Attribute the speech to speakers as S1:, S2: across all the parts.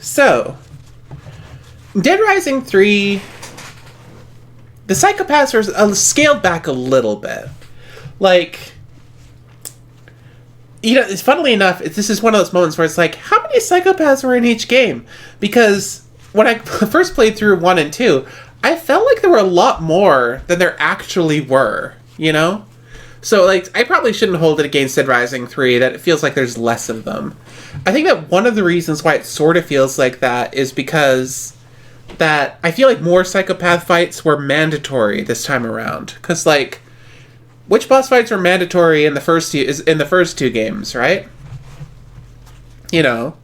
S1: So, Dead Rising 3, the psychopaths are scaled back a little bit. Like, you know, funnily enough, this is one of those moments where it's like, how many psychopaths were in each game? Because when I first played through 1 and 2, I felt like there were a lot more than there actually were, you know? So, like, I probably shouldn't hold it against Dead Rising 3, that it feels like there's less of them. I think that one of the reasons why it sort of feels like that is because that I feel like more psychopath fights were mandatory this time around. Because, like, which boss fights were mandatory in the first two games, right? You know,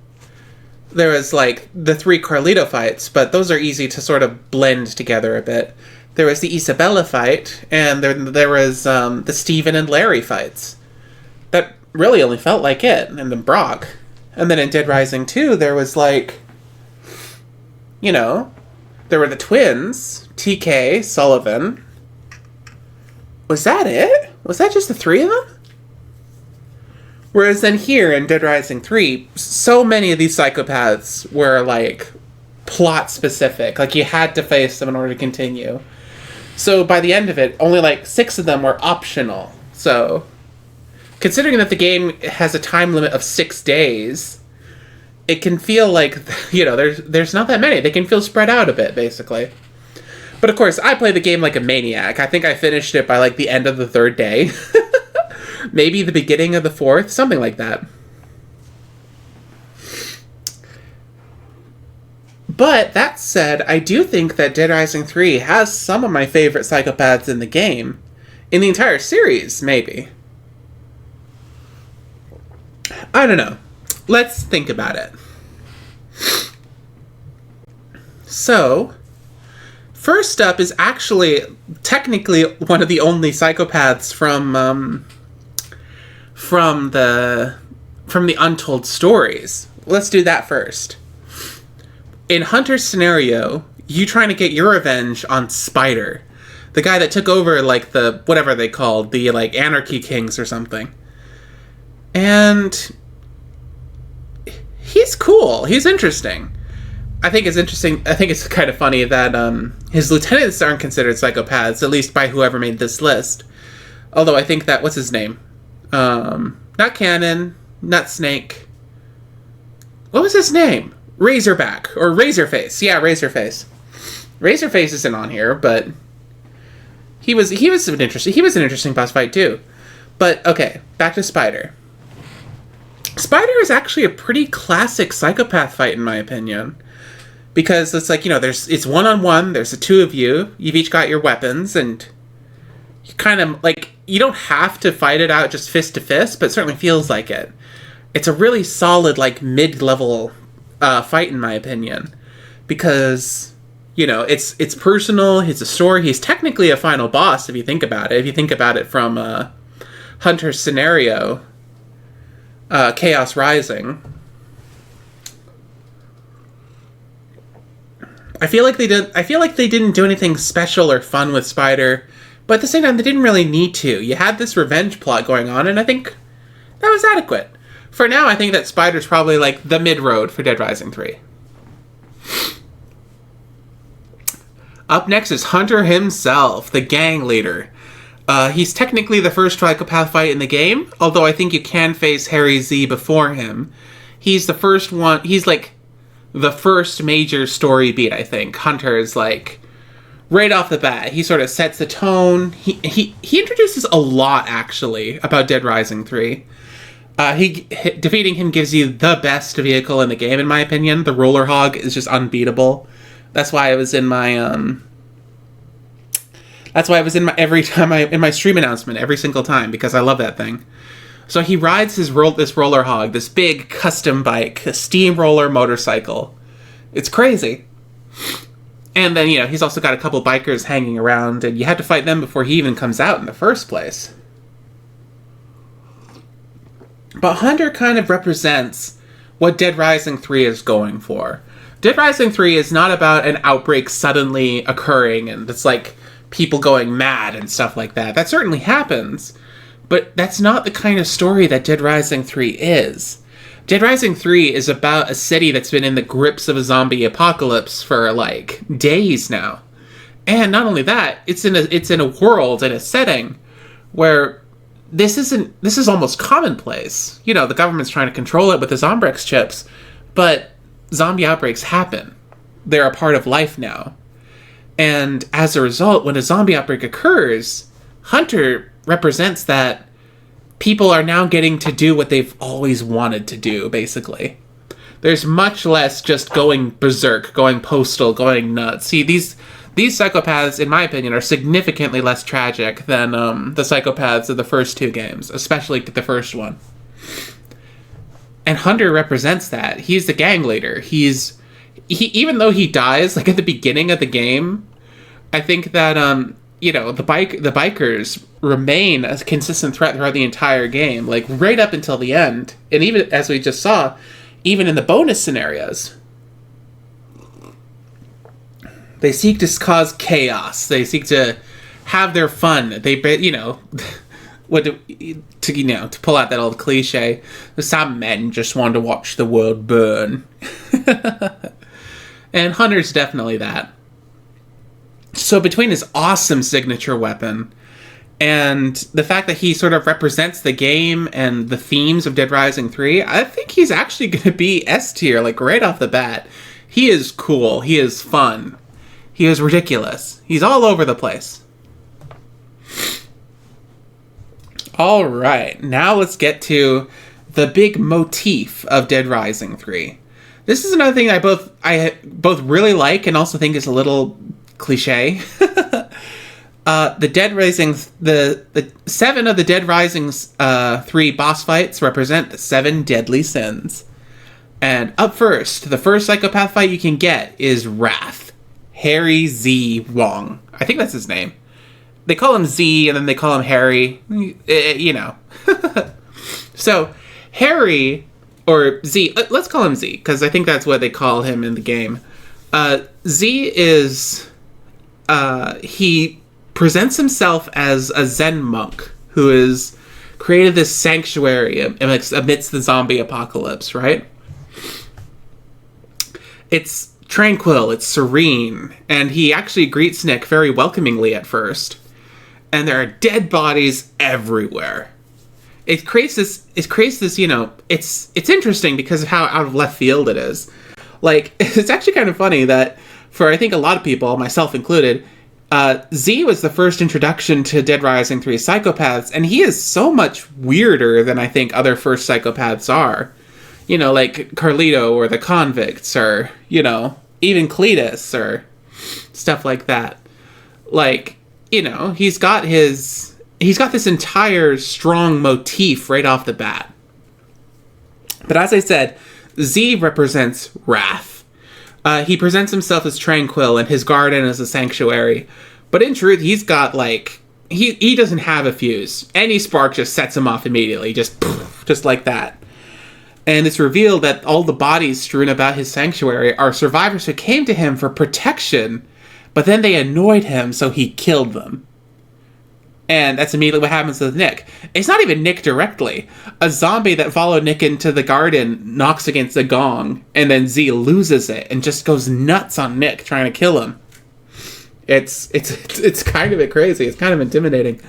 S1: there was, like, the 3 Carlito fights, but those are easy to sort of blend together a bit. There was the Isabella fight, and there was the Steven and Larry fights. That really only felt like it, and then Brock. And then in Dead Rising 2, there was, like, you know, there were the twins, TK, Sullivan. Was that it? Was that just the 3 of them? Whereas then here in Dead Rising 3, so many of these psychopaths were, like, plot specific. Like, you had to face them in order to continue. So by the end of it, only, like, 6 of them were optional. So, considering that the game has a time limit of 6 days, it can feel like, you know, there's not that many. They can feel spread out a bit, basically. But of course, I play the game like a maniac. I think I finished it by, like, the end of the 3rd day. Maybe the beginning of the 4th, something like that. But, that said, I do think that Dead Rising 3 has some of my favorite psychopaths in the game. In the entire series, maybe. I don't know. Let's think about it. So, first up is actually technically one of the only psychopaths from the Untold Stories. Let's do that first. In Hunter's scenario, you trying to get your revenge on Spider, the guy that took over, like, the whatever they called, the, like, Anarchy Kings or something. And he's cool. He's interesting. I think it's kind of funny that his lieutenants aren't considered psychopaths, at least by whoever made this list. Although I think that, what's his name? Not Cannon, not Snake. What was his name? Razorback, or Razorface. Yeah, Razorface. Razorface isn't on here, but he was an interesting boss fight too. But okay, back to Spider. Spider is actually a pretty classic psychopath fight in my opinion. Because it's like, you know, it's one-on-one, there's the 2 of you, you've each got your weapons, and you kind of, like, you don't have to fight it out just fist to fist, but it certainly feels like it. It's a really solid, like, mid-level fight in my opinion. Because, you know, it's personal, it's a story, he's technically a final boss if you think about it. If you think about it from Hunter's scenario, Chaos Rising. I feel like they didn't do anything special or fun with Spider, but at the same time, they didn't really need to. You had this revenge plot going on, and I think that was adequate. For now, I think that Spider's probably, like, the mid-road for Dead Rising 3. Up next is Hunter himself, the gang leader. He's technically the first psychopath fight in the game, although I think you can face Harry Z before him. He's the first one, he's, like, the first major story beat, I think. Hunter is, like, right off the bat, he sort of sets the tone. He introduces a lot, actually, about Dead Rising 3. Defeating him gives you the best vehicle in the game, in my opinion. The Roller Hog is just unbeatable. That's why it was in my, in my stream announcement every single time, because I love that thing. So he rides this Roller Hog, this big custom bike, a steamroller motorcycle. It's crazy. And then, you know, he's also got a couple bikers hanging around, and you have to fight them before he even comes out in the first place. But Hunter kind of represents what Dead Rising 3 is going for. Dead Rising 3 is not about an outbreak suddenly occurring, and it's like people going mad and stuff like that. That certainly happens. But that's not the kind of story that Dead Rising 3 is. Dead Rising 3 is about a city that's been in the grips of a zombie apocalypse for, like, days now. And not only that, it's in a world, in a setting, where this is almost commonplace. You know, the government's trying to control it with the Zombrex chips, but zombie outbreaks happen. They're a part of life now. And as a result, when a zombie outbreak occurs, Hunter represents that people are now getting to do what they've always wanted to do, basically. There's much less just going berserk, going postal, going nuts. See, these psychopaths, in my opinion, are significantly less tragic than the psychopaths of the first two games, especially the first one. And Hunter represents that. He's the gang leader. He even though he dies, like, at the beginning of the game, I think that, the bikers remain a consistent threat throughout the entire game, like, right up until the end. And even, as we just saw, even in the bonus scenarios, they seek to cause chaos. They seek to have their fun. They, to pull out that old cliche, some men just want to watch the world burn. And Hunter's definitely that. So between his awesome signature weapon and the fact that he sort of represents the game and the themes of Dead Rising 3, I think he's actually going to be S tier, like, right off the bat. He is cool. He is fun. He is ridiculous. He's all over the place. All right, now let's get to the big motif of Dead Rising 3. This is another thing I both really like and also think is a little cliche. The Dead Rising, the 7 of the Dead Rising's 3 boss fights represent the 7 deadly sins. And up first, the first psychopath fight you can get is Wrath. Harry Z. Wong. I think that's his name. They call him Z, and then they call him Harry. So, Harry, or Z, let's call him Z, because I think that's what they call him in the game. Z is, he presents himself as a Zen monk who has created this sanctuary amidst the zombie apocalypse, right? It's tranquil, it's serene, and he actually greets Nick very welcomingly at first. And there are dead bodies everywhere. It creates this, it's interesting because of how out of left field it is. Like, it's actually kind of funny that for, I think, a lot of people, myself included, Z was the first introduction to Dead Rising 3 psychopaths, and he is so much weirder than I think other first psychopaths are. You know, like Carlito or the Convicts, or, even Cletus, or stuff like that. Like, he's got this entire strong motif right off the bat. But as I said, Z represents wrath. He presents himself as tranquil and his garden as a sanctuary. But in truth, he's got, like, he doesn't have a fuse. Any spark just sets him off immediately, just like that. And it's revealed that all the bodies strewn about his sanctuary are survivors who came to him for protection, but then they annoyed him, so he killed them. And that's immediately what happens with Nick. It's not even Nick directly. A zombie that followed Nick into the garden knocks against the gong, and then Z loses it and just goes nuts on Nick, trying to kill him. It's kind of crazy. It's kind of intimidating.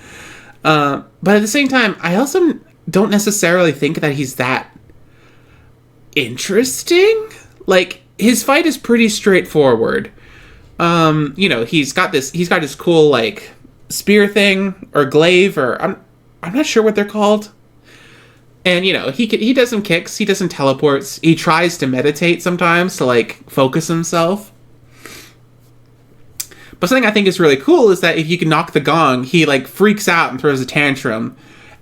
S1: But at the same time, I also don't necessarily think that he's that interesting. Like, his fight is pretty straightforward. He's got his cool, like, spear thing, or glaive, or I'm not sure what they're called. And, he does some kicks, he does some teleports, he tries to meditate sometimes to, like, focus himself. But something I think is really cool is that if you can knock the gong, he, like, freaks out and throws a tantrum.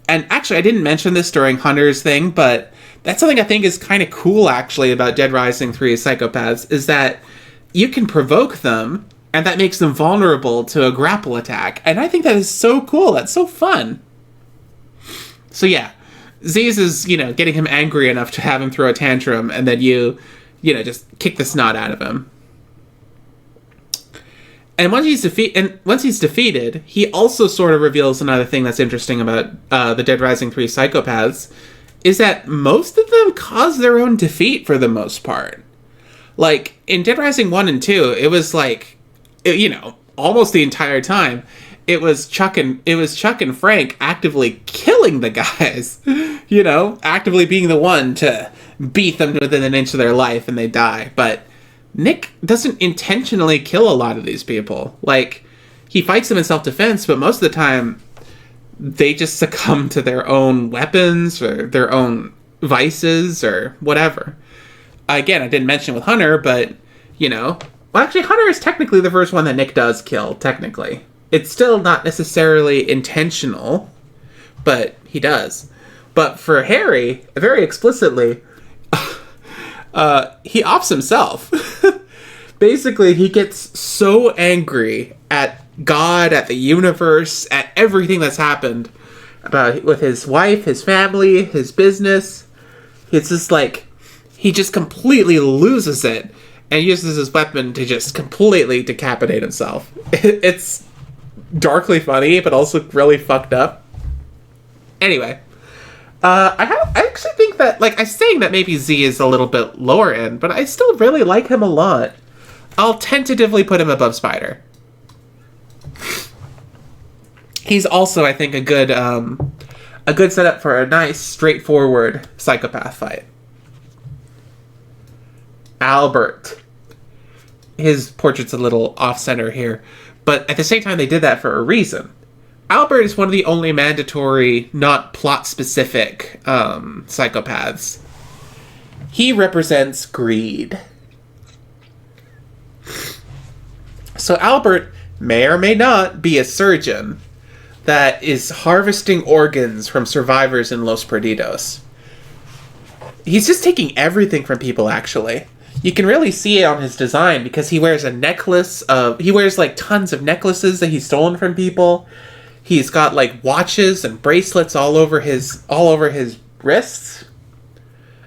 S1: And actually, I didn't mention this during Hunter's thing, but that's something I think is kind of cool, actually, about Dead Rising 3 Psychopaths, is that you can provoke them, and that makes them vulnerable to a grapple attack. And I think that is so cool. That's so fun. So yeah, Z's is, getting him angry enough to have him throw a tantrum, and then you just kick the snot out of him. And once he's defeated, he also sort of reveals another thing that's interesting about the Dead Rising 3 Psychopaths, is that most of them cause their own defeat for the most part. Like, in Dead Rising 1 and 2, it was like, almost the entire time, it was Chuck and Frank actively killing the guys, actively being the one to beat them within an inch of their life and they die. But Nick doesn't intentionally kill a lot of these people. Like, he fights them in self-defense, but most of the time, they just succumb to their own weapons or their own vices or whatever. Again, I didn't mention with Hunter, but, well, actually, Hunter is technically the first one that Nick does kill, technically. It's still not necessarily intentional, but he does. But for Harry, very explicitly, he offs himself. Basically, he gets so angry at God, at the universe, at everything that's happened with his wife, his family, his business. It's just like, he just completely loses it and uses his weapon to just completely decapitate himself. It's darkly funny, but also really fucked up. Anyway, I actually think that, like, I'm saying that maybe Z is a little bit lower end, but I still really like him a lot. I'll tentatively put him above Spider. He's also, I think, a good setup for a nice, straightforward psychopath fight. Albert. His portrait's a little off-center here, but at the same time, they did that for a reason. Albert is one of the only mandatory, not plot-specific psychopaths. He represents greed. So Albert may or may not be a surgeon that is harvesting organs from survivors in Los Perdidos. He's just taking everything from people, actually. You can really see it on his design because he wears like tons of necklaces that he's stolen from people. He's got like watches and bracelets all over his wrists.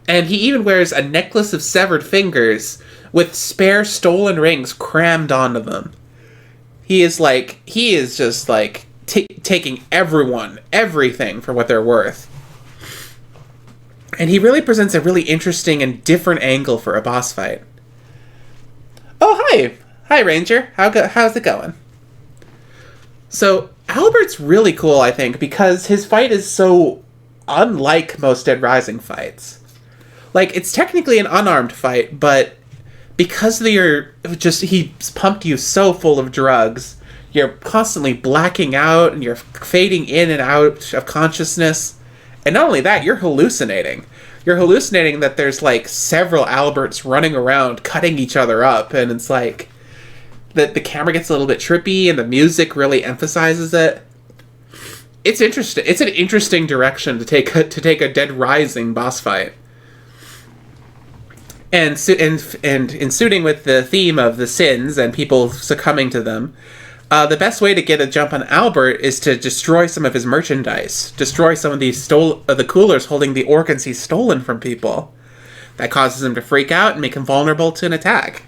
S1: And he even wears a necklace of severed fingers with spare stolen rings crammed onto them. He is just like taking everything for what they're worth. And he really presents a really interesting and different angle for a boss fight. Oh, hi! Hi, Ranger. How's it going? So, Albert's really cool, I think, because his fight is so unlike most Dead Rising fights. Like, it's technically an unarmed fight, but because he's pumped you so full of drugs, you're constantly blacking out and you're fading in and out of consciousness. And not only that, you're hallucinating. You're hallucinating that there's like several Alberts running around cutting each other up, and it's like the camera gets a little bit trippy and the music really emphasizes it. It's interesting. It's an interesting direction to take a Dead Rising boss fight. And in suiting with the theme of the sins and people succumbing to them, the best way to get a jump on Albert is to destroy some of his merchandise. Destroy some of the coolers holding the organs he's stolen from people. That causes him to freak out and make him vulnerable to an attack.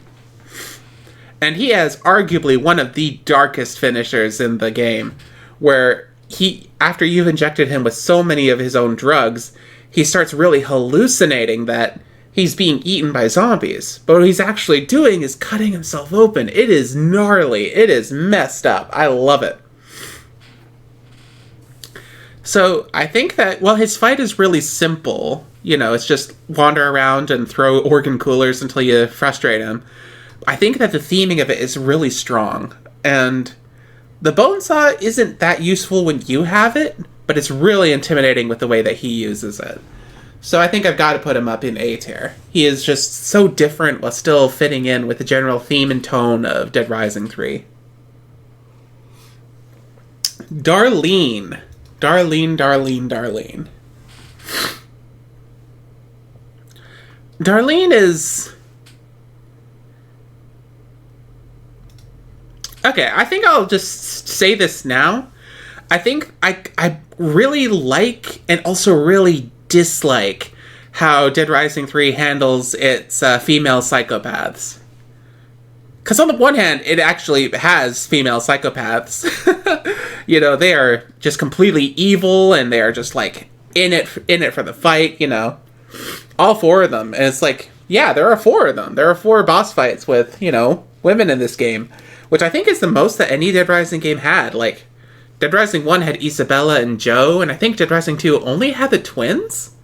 S1: And he has arguably one of the darkest finishers in the game, where after you've injected him with so many of his own drugs, he starts really hallucinating that he's being eaten by zombies. But what he's actually doing is cutting himself open. It is gnarly. It is messed up. I love it. So I think that, well, his fight is really simple. It's just wander around and throw organ coolers until you frustrate him. I think that the theming of it is really strong. And the bone saw isn't that useful when you have it, but it's really intimidating with the way that he uses it. So I think I've got to put him up in A tier. He is just so different while still fitting in with the general theme and tone of Dead Rising 3. Darlene. Darlene is... Okay, I think I'll just say this now. I think I really like and also really dislike how Dead Rising 3 handles its female psychopaths. Because on the one hand, it actually has female psychopaths. They are just completely evil, and they are just like in it for the fight, all four of them. And it's like, yeah, there are four of them. There are four boss fights with, women in this game, which I think is the most that any Dead Rising game had. Like, Dead Rising 1 had Isabella and Joe, and I think Dead Rising 2 only had the twins?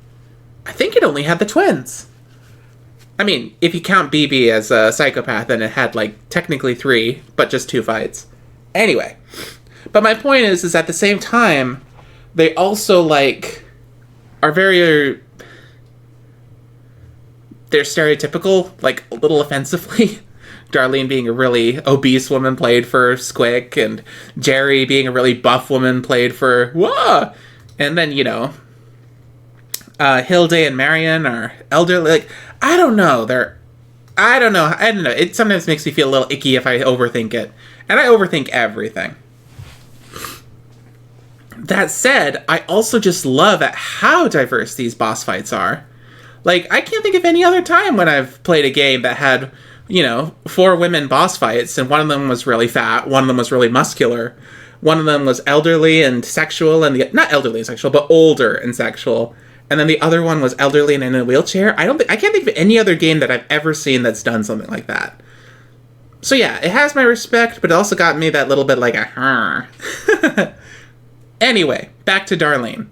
S1: I think it only had the twins. I mean, if you count BB as a psychopath, then it had, like, technically 3, but just 2 fights. Anyway. But my point is at the same time, they also, like, are very... They're stereotypical, like, a little offensively. Darlene being a really obese woman played for Squick, and Jerry being a really buff woman played for Whoa! And then, Hilde and Marion are elderly. Like, I don't know. I don't know. It sometimes makes me feel a little icky if I overthink it. And I overthink everything. That said, I also just love at how diverse these boss fights are. Like, I can't think of any other time when I've played a game that had, 4 women boss fights, and one of them was really fat, one of them was really muscular, one of them was elderly and sexual, and not elderly and sexual, but older and sexual, and then the other one was elderly and in a wheelchair. I can't think of any other game that I've ever seen that's done something like that. So yeah, it has my respect, but it also got me that little bit like a Anyway, back to Darlene.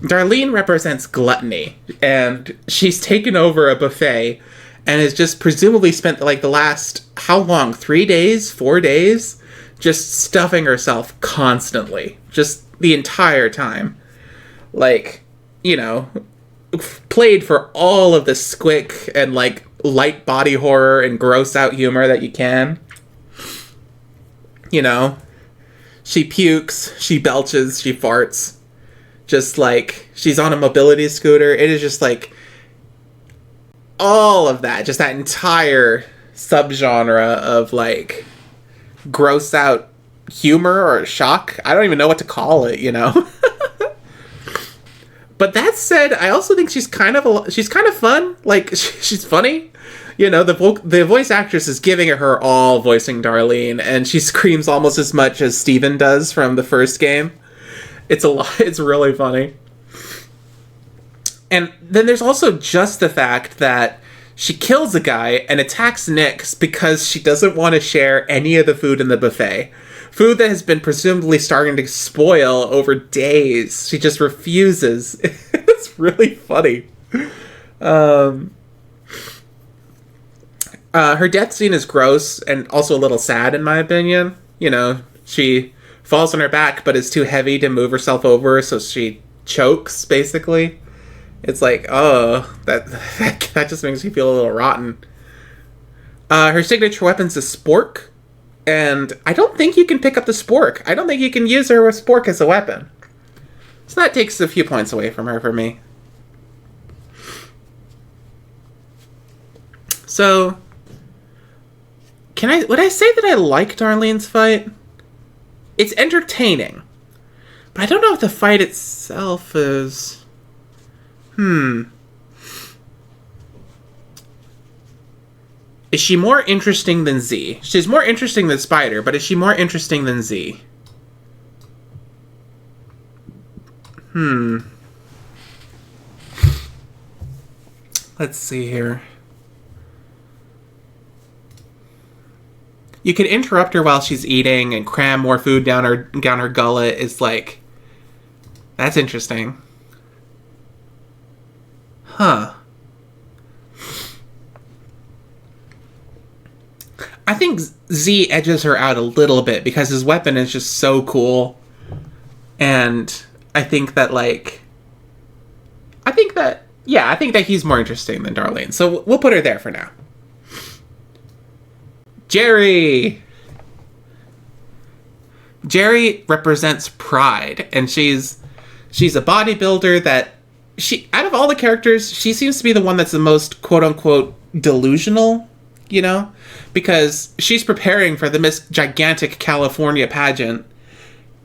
S1: Darlene represents gluttony, and she's taken over a buffet and has just presumably spent, like, the last, how long, 3 days, 4 days, just stuffing herself constantly. Just the entire time. Like, played for all of the squick and, like, light body horror and gross out humor that you can. She pukes, she belches, she farts. Just, like, she's on a mobility scooter. It is just, like, all of that. Just that entire subgenre of, like, gross out humor or shock. I don't even know what to call it, But that said, I also think she's kind of fun. Like, she's funny. The voice actress is giving it her all voicing Darlene, and she screams almost as much as Steven does from the first game. It's a lot. It's really funny. And then there's also just the fact that she kills a guy and attacks Nyx because she doesn't want to share any of the food in the buffet. Food that has been presumably starting to spoil over days. She just refuses. It's really funny. Her death scene is gross and also a little sad in my opinion. She falls on her back but is too heavy to move herself over, so she chokes, basically. It's like, oh, that just makes me feel a little rotten. Her signature weapon's a spork, and I don't think you can pick up the spork. I don't think you can use her with spork as a weapon. So that takes a few points away from her for me. So, would I say that I like Darlene's fight? It's entertaining. But I don't know if the fight itself is... Is she more interesting than Z? She's more interesting than Spider, but is she more interesting than Z? Let's see here. You can interrupt her while she's eating and cram more food down her gullet. Is like... That's interesting. Huh. I think Z edges her out a little bit because his weapon is just so cool. And I think that, like... I think that he's more interesting than Darlene. So we'll put her there for now. Jerry! Jerry represents pride, and she's a bodybuilder that... out of all the characters, she seems to be the one that's the most quote-unquote delusional, because she's preparing for the Miss Gigantic California pageant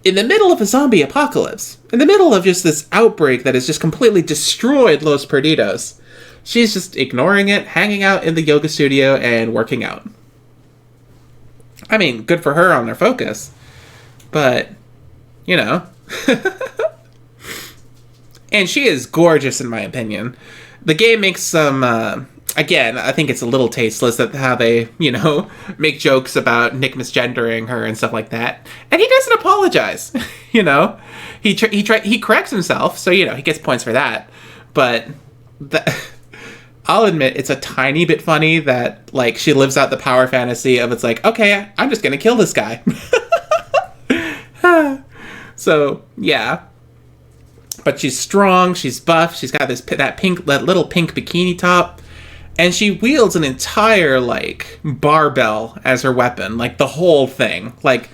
S1: in the middle of a zombie apocalypse, in the middle of just this outbreak that has just completely destroyed Los Perdidos. She's just ignoring it, hanging out in the yoga studio and working out. I mean, good for her on her focus, but, And she is gorgeous, in my opinion. The game makes some, again, I think it's a little tasteless at how they, make jokes about Nick misgendering her and stuff like that. And he doesn't apologize, He corrects himself, so, he gets points for that. But I'll admit, it's a tiny bit funny that, like, she lives out the power fantasy of it's like, okay, I'm just gonna kill this guy. So, yeah. But she's strong, she's buff, she's got that little pink bikini top, and she wields an entire, like, barbell as her weapon, like, the whole thing. Like,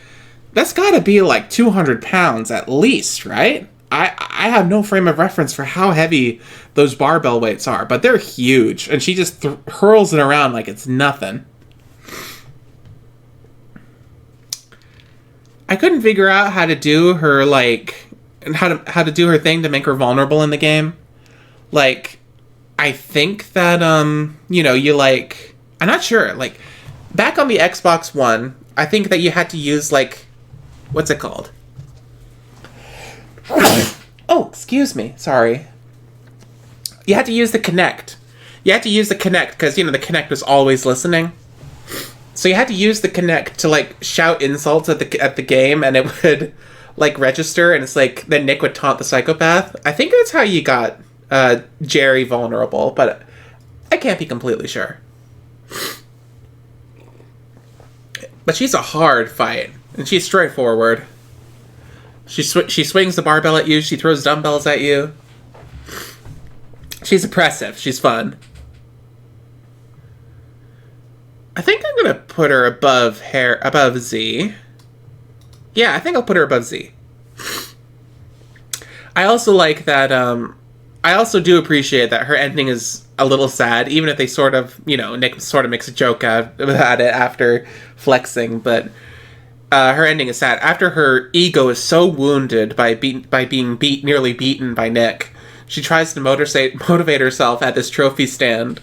S1: that's gotta be, like, 200 pounds at least, right? I have no frame of reference for how heavy those barbell weights are, but they're huge, and she just hurls it around like it's nothing. I couldn't figure out how to do her, like, how to do her thing to make her vulnerable in the game. Like, I think that, you, like, I'm not sure, like, back on the Xbox One, I think that you had to use, like, what's it called? Oh, excuse me. Sorry. You had to use the Kinect. You had to use the Kinect because, the Kinect was always listening. So you had to use the Kinect to, like, shout insults at the game, and it would, like, register, and it's like, then Nick would taunt the psychopath. I think that's how you got Jerry vulnerable, but I can't be completely sure. But she's a hard fight, and she's straightforward. She swings the barbell at you. She throws dumbbells at you. She's oppressive. She's fun. I think I'm gonna put her above Z. Yeah, I think I'll put her above Z. I also like that. I also do appreciate that her ending is a little sad, even if they sort of, Nick sort of makes a joke about it after flexing, but. Her ending is sad. After her ego is so wounded by being nearly beaten by Nick, she tries to motivate herself at this trophy stand,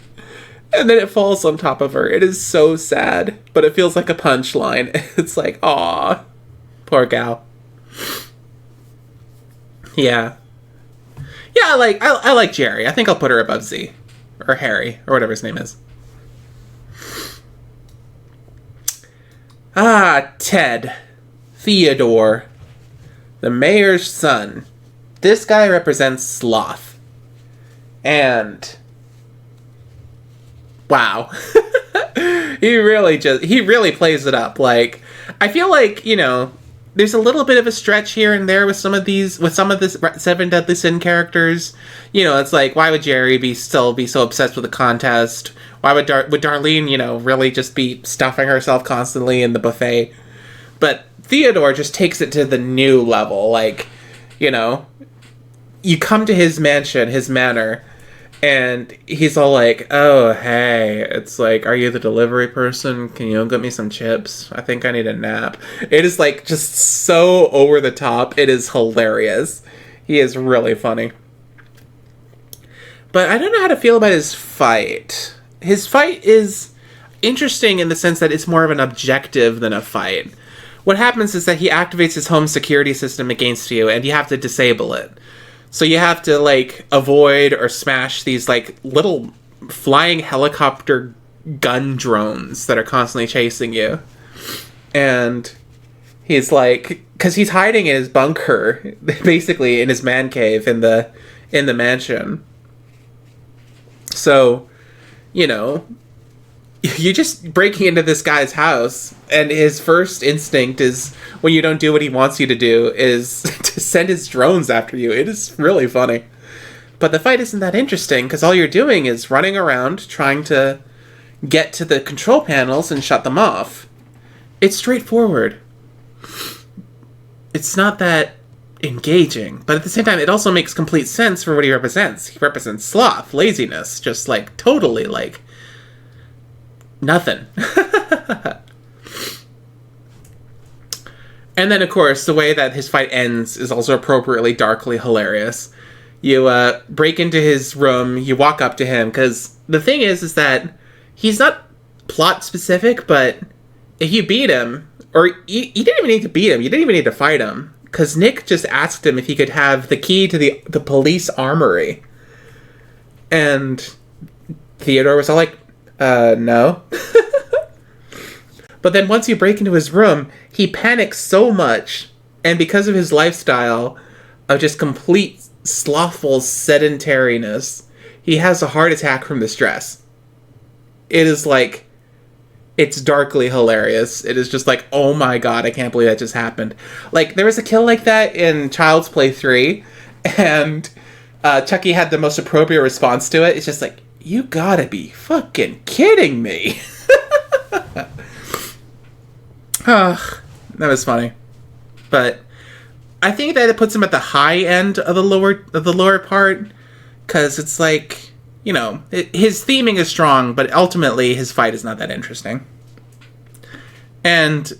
S1: and then it falls on top of her. It is so sad, but it feels like a punchline. It's like, aw, poor gal. Yeah, I like Jerry. I think I'll put her above Z, or Harry, or whatever his name is. Ted. Theodore. The mayor's son. This guy represents sloth. And... wow. He really plays it up. Like, I feel like, there's a little bit of a stretch here and there with some of the Seven Deadly Sin characters. It's like, why would Jerry still be so obsessed with the contest? Why would Darlene, really just be stuffing herself constantly in the buffet? But Theodore just takes it to the new level. Like, you come to his mansion, his manor, and he's all like, oh, hey, it's like, are you the delivery person? Can you get me some chips? I think I need a nap. It is, like, just so over the top. It is hilarious. He is really funny. But I don't know how to feel about his fight. His fight is interesting in the sense that it's more of an objective than a fight. What happens is that he activates his home security system against you, and you have to disable it. So you have to, like, avoid or smash these, like, little flying helicopter gun drones that are constantly chasing you. And he's like, because he's hiding in his bunker, basically in his man cave in the mansion. So, you're just breaking into this guy's house, and his first instinct is, when you don't do what he wants you to do, is to send his drones after you. It is really funny. But the fight isn't that interesting, because all you're doing is running around trying to get to the control panels and shut them off. It's straightforward. It's not that engaging, but at the same time, it also makes complete sense for what he represents. He represents sloth, laziness, just, like, totally, like, nothing. And then, of course, the way that his fight ends is also appropriately darkly hilarious. You break into his room, you walk up to him, because the thing is that he's not plot specific, but if you beat him, or you didn't even need to beat him, you didn't even need to fight him, because Nick just asked him if he could have the key to the police armory. And Theodore was all like, no. But then once you break into his room, he panics so much, and because of his lifestyle of just complete slothful sedentariness, he has a heart attack from the stress. It is like, it's darkly hilarious. It is just like, oh my god, I can't believe that just happened. Like, there was a kill like that in Child's Play 3, and Chucky had the most appropriate response to it. It's just like, you gotta be fucking kidding me. That was funny. But I think that it puts him at the high end of the lower part, because it's like, you know, his theming is strong, but ultimately his fight is not that interesting. And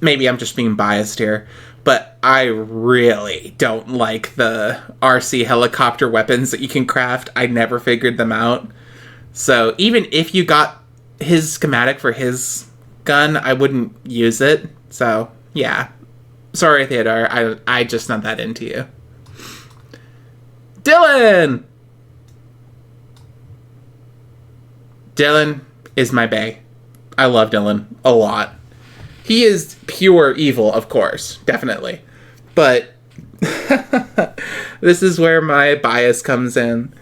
S1: maybe I'm just being biased here, but I really don't like the RC helicopter weapons that you can craft. I never figured them out. So even if you got his schematic for his gun, I wouldn't use it. So yeah, sorry Theodore, I just not that into you. Dylan is my bae. I love Dylan a lot. He is pure evil, of course, definitely, but this is where my bias comes in.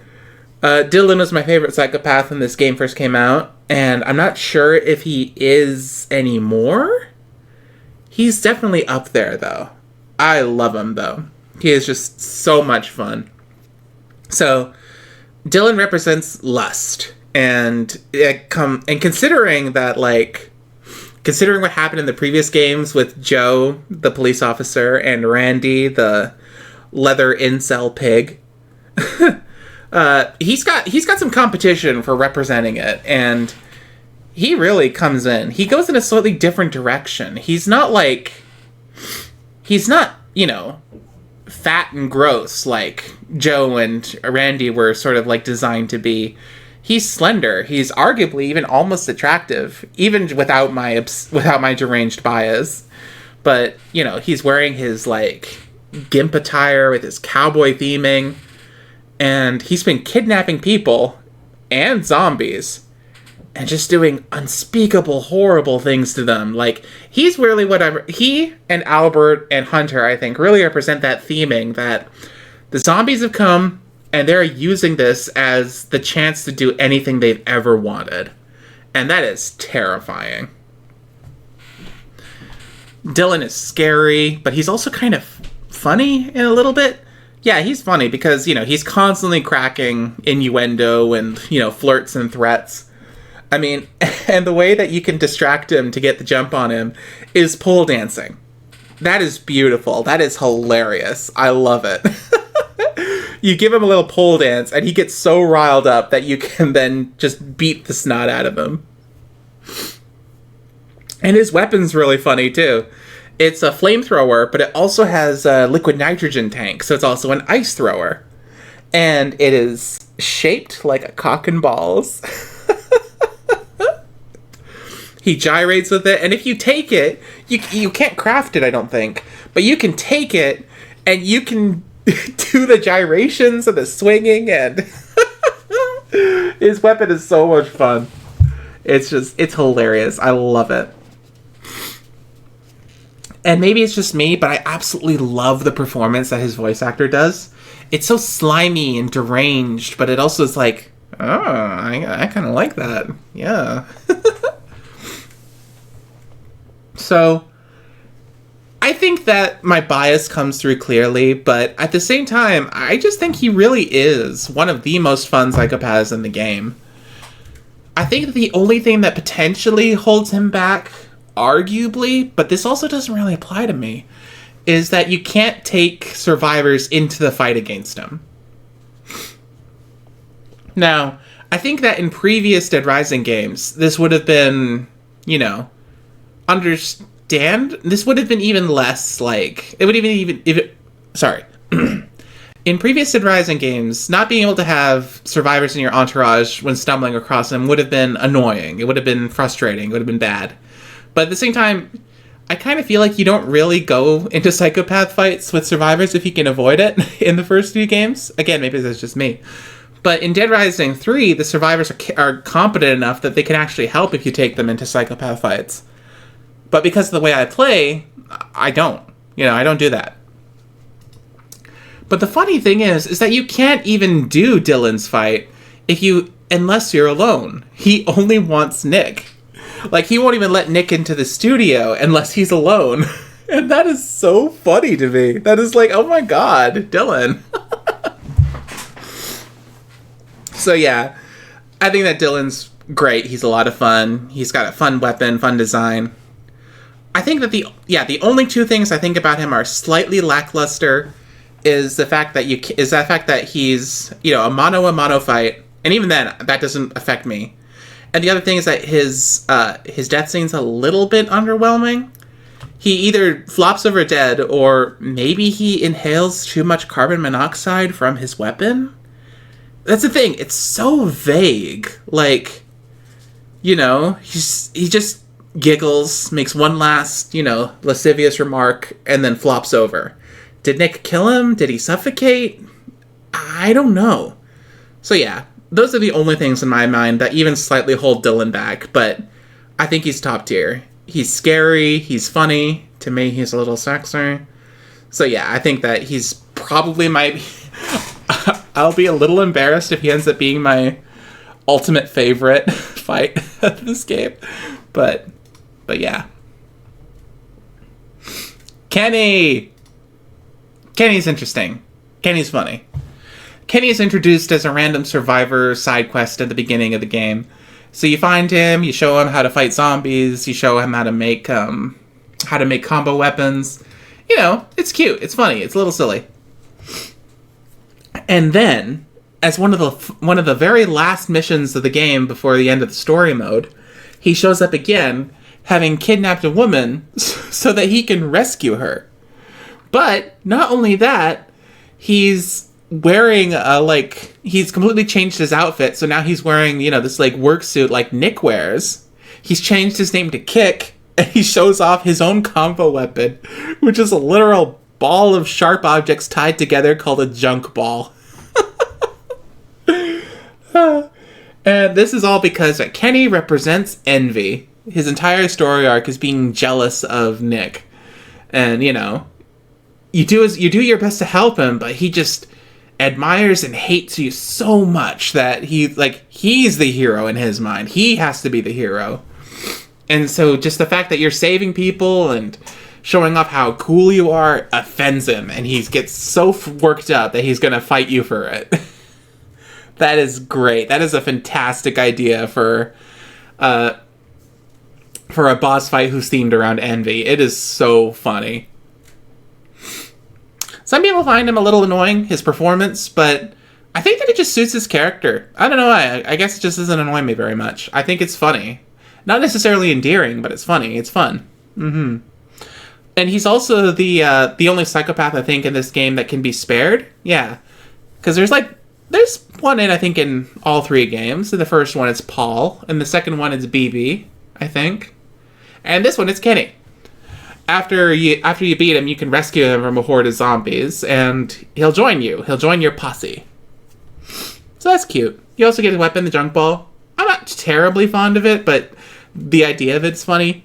S1: Dylan was my favorite psychopath when this game first came out, and I'm not sure if he is anymore. He's definitely up there, though. I love him, though. He is just so much fun. So, Dylan represents lust, and considering that, like, considering what happened in the previous games with Joe, the police officer, and Randy, the leather incel pig, he's got some competition for representing it, and he really comes in. He goes in a slightly different direction. He's not, you know, fat and gross like Joe and Randy were sort of like designed to be. He's slender. He's arguably even almost attractive, even without my deranged bias. But, you know, he's wearing his, like, gimp attire with his cowboy theming, and he's been kidnapping people and zombies and just doing unspeakable, horrible things to them. Like, he's really whatever. He and Albert and Hunter, I think, really represent that theming that the zombies have come and they're using this as the chance to do anything they've ever wanted. And that is terrifying. Dylan is scary, but he's also kind of funny in a little bit. Yeah, he's funny because, you know, he's constantly cracking innuendo and, you know, flirts and threats. I mean, and the way that you can distract him to get the jump on him is pole dancing. That is beautiful. That is hilarious. I love it. You give him a little pole dance, and he gets so riled up that you can then just beat the snot out of him. And his weapon's really funny, too. It's a flamethrower, but it also has a liquid nitrogen tank, so it's also an ice thrower. And it is shaped like a cock and balls. He gyrates with it, and if you take it, you can't craft it, I don't think, but you can take it, and you can do the gyrations and the swinging, and his weapon is so much fun. It's hilarious. I love it. And maybe it's just me, but I absolutely love the performance that his voice actor does. It's so slimy and deranged, but it also is like, oh, I kind of like that. Yeah. So, I think that my bias comes through clearly, but at the same time, I just think he really is one of the most fun psychopaths in the game. I think that the only thing that potentially holds him back, arguably, but this also doesn't really apply to me, is that you can't take survivors into the fight against him. Now, I think that in previous Dead Rising games, this would have been, you know, this would have been even less, like, it would sorry. In previous Dead Rising games, not being able to have survivors in your entourage when stumbling across them would have been annoying. It would have been frustrating. It would have been bad. But at the same time, I kind of feel like you don't really go into psychopath fights with survivors if you can avoid it in the first few games. Again, maybe that's just me. But in Dead Rising 3, the survivors are competent enough that they can actually help if you take them into psychopath fights. But because of the way I play, I don't. I don't do that. But the funny thing is that you can't even do Dylan's fight unless you're alone. He only wants Nick. Like, he won't even let Nick into the studio unless he's alone. And that is so funny to me. That is like, oh my god, Dylan. So yeah, I think that Dylan's great. He's a lot of fun. He's got a fun weapon, fun design. I think that the only two things I think about him are slightly lackluster is the fact that he's, a mano fight. And even then, that doesn't affect me. And the other thing is that his death scene's a little bit underwhelming. He either flops over dead, or maybe he inhales too much carbon monoxide from his weapon. That's the thing. It's so vague. Like, he just giggles, makes one last, lascivious remark, and then flops over. Did Nick kill him? Did he suffocate? I don't know. So yeah. Those are the only things in my mind that even slightly hold Dylan back, but I think he's top tier. He's scary, he's funny, to me he's a little sexy. So yeah, I think that he's probably I'll be a little embarrassed if he ends up being my ultimate favorite fight of this game. But yeah. Kenny's interesting. Kenny's funny. Kenny is introduced as a random survivor side quest at the beginning of the game. So you find him, you show him how to fight zombies, you show him how to make combo weapons. It's cute, it's funny, it's a little silly. And then, as one of the very last missions of the game before the end of the story mode, he shows up again, having kidnapped a woman so that he can rescue her. But not only that, he's wearing he's completely changed his outfit, so now he's wearing this work suit like Nick wears. He's changed his name to Kick, and he shows off his own combo weapon, which is a literal ball of sharp objects tied together called a junk ball. And this is all because Kenny represents envy. His entire story arc is being jealous of Nick, and you do your best to help him, but he just admires and hates you so much that he's the hero in his mind. He has to be the hero. And so just the fact that you're saving people and showing off how cool you are offends him, and he gets so worked up that he's going to fight you for it. That is great. That is a fantastic idea for a boss fight who's themed around envy. It is so funny. Some people find him a little annoying, his performance, but I think that it just suits his character. I don't know why. I guess it just doesn't annoy me very much. I think it's funny. Not necessarily endearing, but it's funny. It's fun. Mm-hmm. And he's also the only psychopath, I think, in this game that can be spared. Yeah. Because there's one I think, in all three games. In the first one, it's Paul. In the second one, it's BB, I think. And this one, it's Kenny. After you beat him, you can rescue him from a horde of zombies, and he'll join you. He'll join your posse. So that's cute. You also get a weapon, the junk ball. I'm not terribly fond of it, but the idea of it's funny.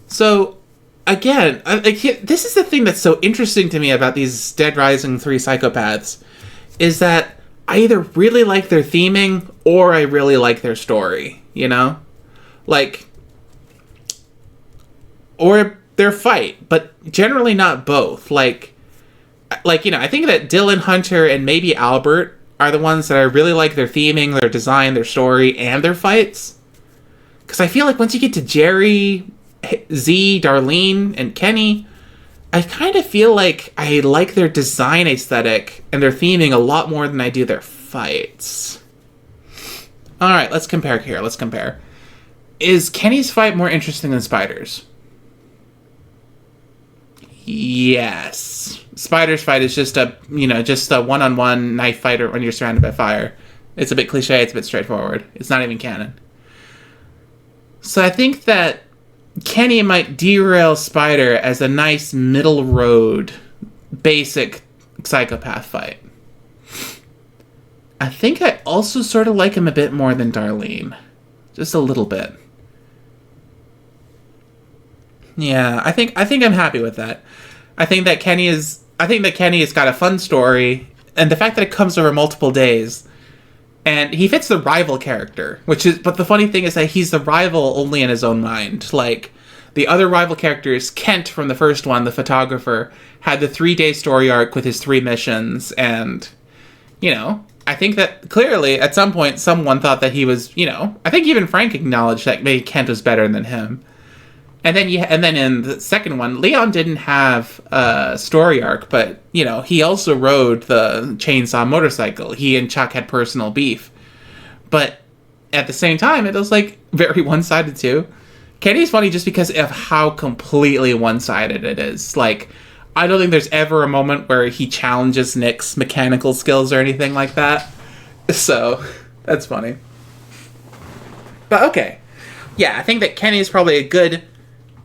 S1: So, again, this is the thing that's so interesting to me about these Dead Rising 3 psychopaths, is that I either really like their theming or I really like their story, or their fight, but generally not both. I think that Dylan, Hunter, and maybe Albert are the ones that I really like their theming, their design, their story, and their fights. Because I feel like once you get to Jerry, Z, Darlene, and Kenny, I kind of feel like I like their design aesthetic and their theming a lot more than I do their fights. Alright, let's compare here. Is Kenny's fight more interesting than Spider's? Yes. Spider's fight is just a one-on-one knife fight when you're surrounded by fire. It's a bit cliche, it's a bit straightforward. It's not even canon. So I think that Kenny might derail Spider as a nice middle road, basic psychopath fight. I think I also sort of like him a bit more than Darlene. Just a little bit. Yeah, I think I'm happy with that. I think that Kenny has got a fun story, and the fact that it comes over multiple days, and he fits the rival character, but the funny thing is that he's the rival only in his own mind. Like, the other rival characters, Kent from the first one, the photographer, had the 3-day story arc with his 3 missions, and, I think that clearly at some point someone thought that he was, I think even Frank acknowledged that maybe Kent was better than him. And then in the second one, Leon didn't have a story arc, but, he also rode the chainsaw motorcycle. He and Chuck had personal beef. But at the same time, it was, very one-sided, too. Kenny's funny just because of how completely one-sided it is. I don't think there's ever a moment where he challenges Nick's mechanical skills or anything like that. So, that's funny. But, okay. Yeah, I think that Kenny's probably a good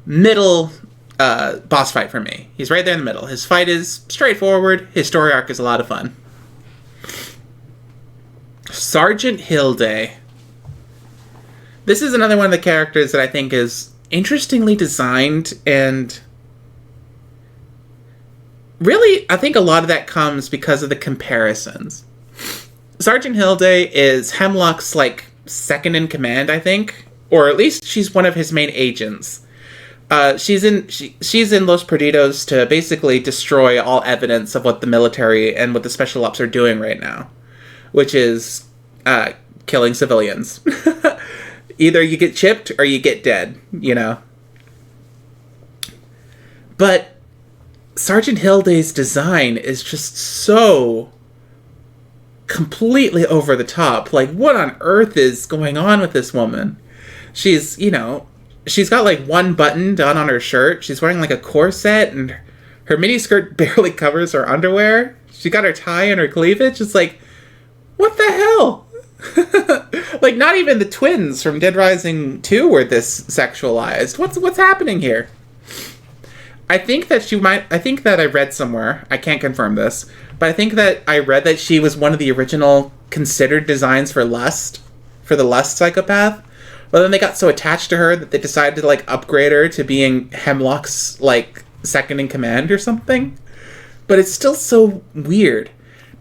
S1: middle boss fight for me. He's right there in the middle. His fight is straightforward. His story arc is a lot of fun. Sergeant Hilde. This is another one of the characters that I think is interestingly designed, and really, I think a lot of that comes because of the comparisons. Sergeant Hilde is Hemlock's, second in command, I think. Or at least she's one of his main agents. She's in Los Perdidos to basically destroy all evidence of what the military and what the special ops are doing right now, which is killing civilians. Either you get chipped or you get dead, But Sergeant Hilde's design is just so completely over the top. What on earth is going on with this woman? She's, she's got one button done on her shirt. She's wearing a corset, and her miniskirt barely covers her underwear. She got her tie and her cleavage. It's what the hell? Not even the twins from Dead Rising 2 were this sexualized. What's happening here? I think that I read somewhere, I can't confirm this, but I think that I read that she was one of the original considered designs for the Lust psychopath. But then they got so attached to her that they decided to upgrade her to being Hemlock's second in command or something. But it's still so weird.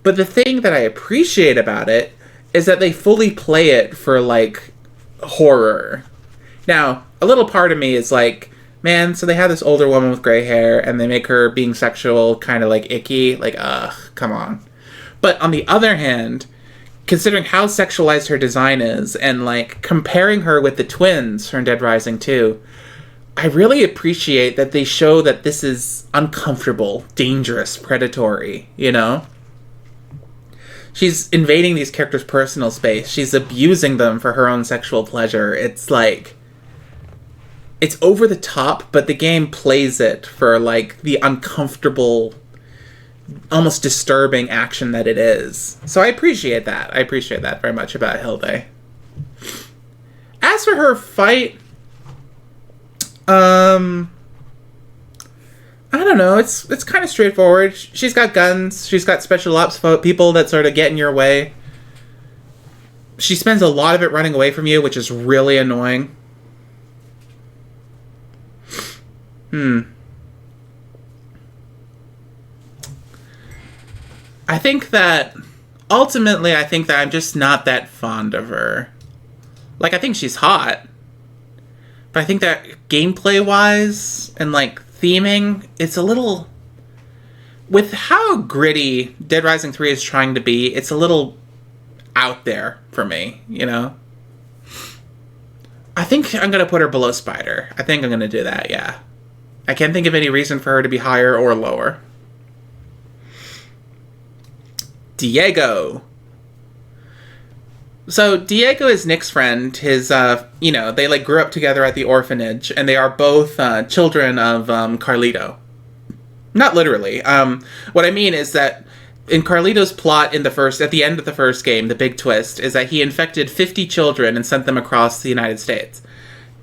S1: But the thing that I appreciate about it is that they fully play it for horror. Now, a little part of me is man, so they have this older woman with gray hair and they make her being sexual kind of icky. Come on. But on the other hand, considering how sexualized her design is, and comparing her with the twins from Dead Rising 2, I really appreciate that they show that this is uncomfortable, dangerous, predatory, She's invading these characters' personal space. She's abusing them for her own sexual pleasure. It's it's over the top, but the game plays it for the uncomfortable, almost disturbing action that it is. So I appreciate that. I appreciate that very much about Hilde. As for her fight, I don't know. It's kind of straightforward. She's got guns. She's got special ops people that sort of get in your way. She spends a lot of it running away from you, which is really annoying. I think that ultimately, I'm just not that fond of her. I think she's hot, but I think that gameplay-wise and theming, it's a little, with how gritty Dead Rising 3 is trying to be, it's a little out there for me, I think I'm gonna put her below Spider. I think I'm gonna do that, yeah. I can't think of any reason for her to be higher or lower. Diego. So Diego is Nick's friend. His, they grew up together at the orphanage, and they are both children of Carlito. Not literally. What I mean is that in Carlito's plot at the end of the first game, the big twist is that he infected 50 children and sent them across the United States.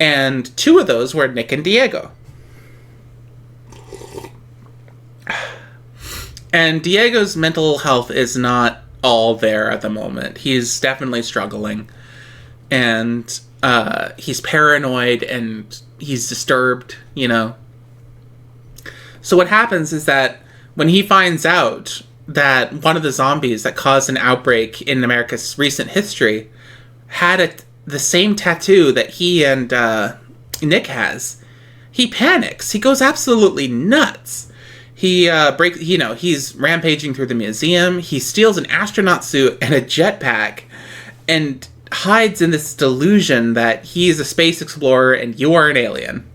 S1: And 2 of those were Nick and Diego. And Diego's mental health is not all there at the moment. He's definitely struggling. And he's paranoid and he's disturbed, you know. So what happens is that when he finds out that one of the zombies that caused an outbreak in America's recent history had the same tattoo that he and Nick has, he panics. He goes absolutely nuts. He he's rampaging through the museum. He steals an astronaut suit and a jetpack and hides in this delusion that he's a space explorer and you are an alien.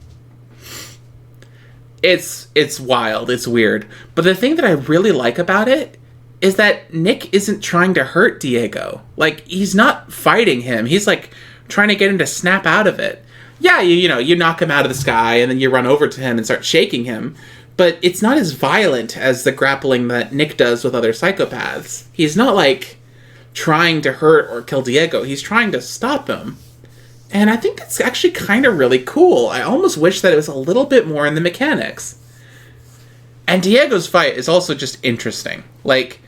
S1: It's wild. It's weird. But the thing that I really like about it is that Nick isn't trying to hurt Diego. Like, he's not fighting him. He's, like, trying to get him to snap out of it. Yeah, you knock him out of the sky and then you run over to him and start shaking him. But it's not as violent as the grappling that Nick does with other psychopaths. He's not, like, trying to hurt or kill Diego. He's trying to stop him. And I think that's actually kind of really cool. I almost wish that it was a little bit more in the mechanics. And Diego's fight is also just interesting. Like,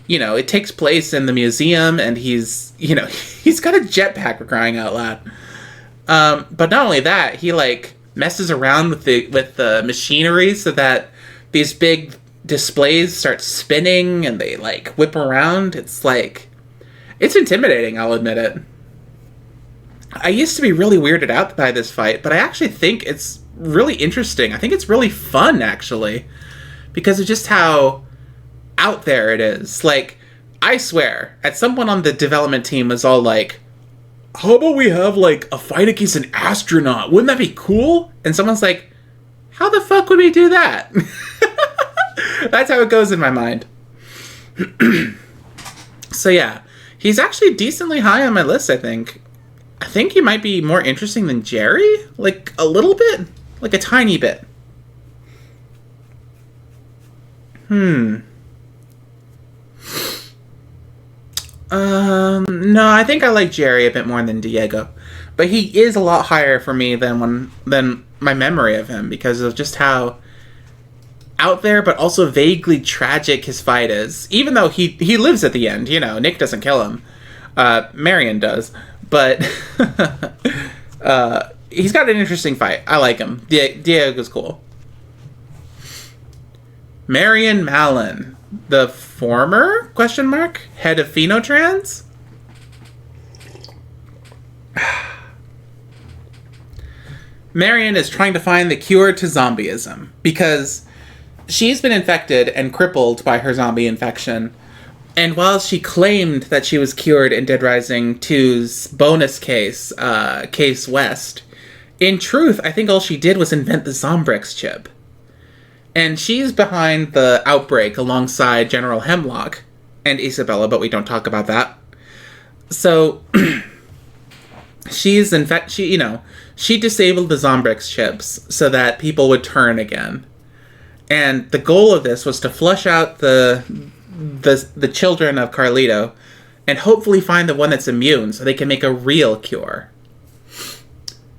S1: it takes place in the museum, and he's got a jetpack, for crying out loud. But not only that, he, like, messes around with the machinery so that these big displays start spinning and they, like, whip around. It's, like, it's intimidating, I'll admit it. I used to be really weirded out by this fight, but I actually think it's really interesting. I think it's really fun, actually, because of just how out there it is. Like, I swear, someone on the development team was all like, how about we have, like, a fight against an astronaut? Wouldn't that be cool? And someone's like, how the fuck would we do that? That's how it goes in my mind. So, yeah. He's actually decently high on my list, I think. I think he might be more interesting than Jerry. Like, a little bit. Like, a tiny bit. No, I think I like Jerry a bit more than Diego. But he is a lot higher for me than my memory of him, because of just how out there but also vaguely tragic his fight is. Even though he lives at the end, Nick doesn't kill him. Marion does. But he's got an interesting fight. I like him. Diego's cool. Marion Mallon, the former head of Phenotrans? Marion is trying to find the cure to zombieism because she's been infected and crippled by her zombie infection. And while she claimed that she was cured in Dead Rising 2's bonus case, Case West, in truth, I think all she did was invent the Zombrex chip. And she's behind the outbreak alongside General Hemlock and Isabella, but we don't talk about that. So, she disabled the Zombrex chips so that people would turn again. And the goal of this was to flush out the children of Carlito and hopefully find the one that's immune so they can make a real cure.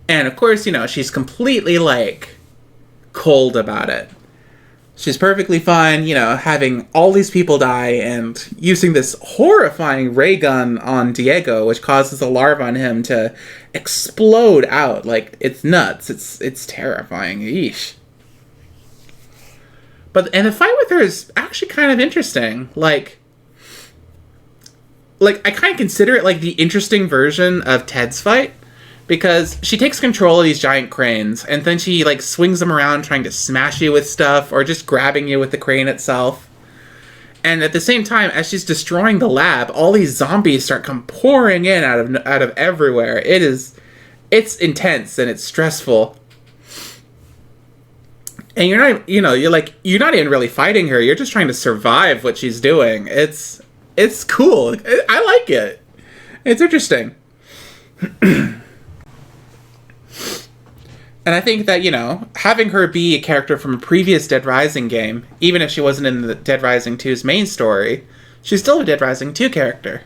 S1: And of course, she's completely, like, cold about it. She's perfectly fine, having all these people die and using this horrifying ray gun on Diego, which causes a larva on him to explode out. Like, it's nuts. It's terrifying. Yeesh. And the fight with her is actually kind of interesting. Like I kind of consider it like the interesting version of Ted's fight, because she takes control of these giant cranes, and then she, like, swings them around trying to smash you with stuff, or just grabbing you with the crane itself. And at the same time, as she's destroying the lab, all these zombies start pouring in out of everywhere. It's intense, and it's stressful. And you're not even really fighting her. You're just trying to survive what she's doing. It's cool. I like it. It's interesting. And I think that, having her be a character from a previous Dead Rising game, even if she wasn't in the Dead Rising 2's main story, she's still a Dead Rising 2 character.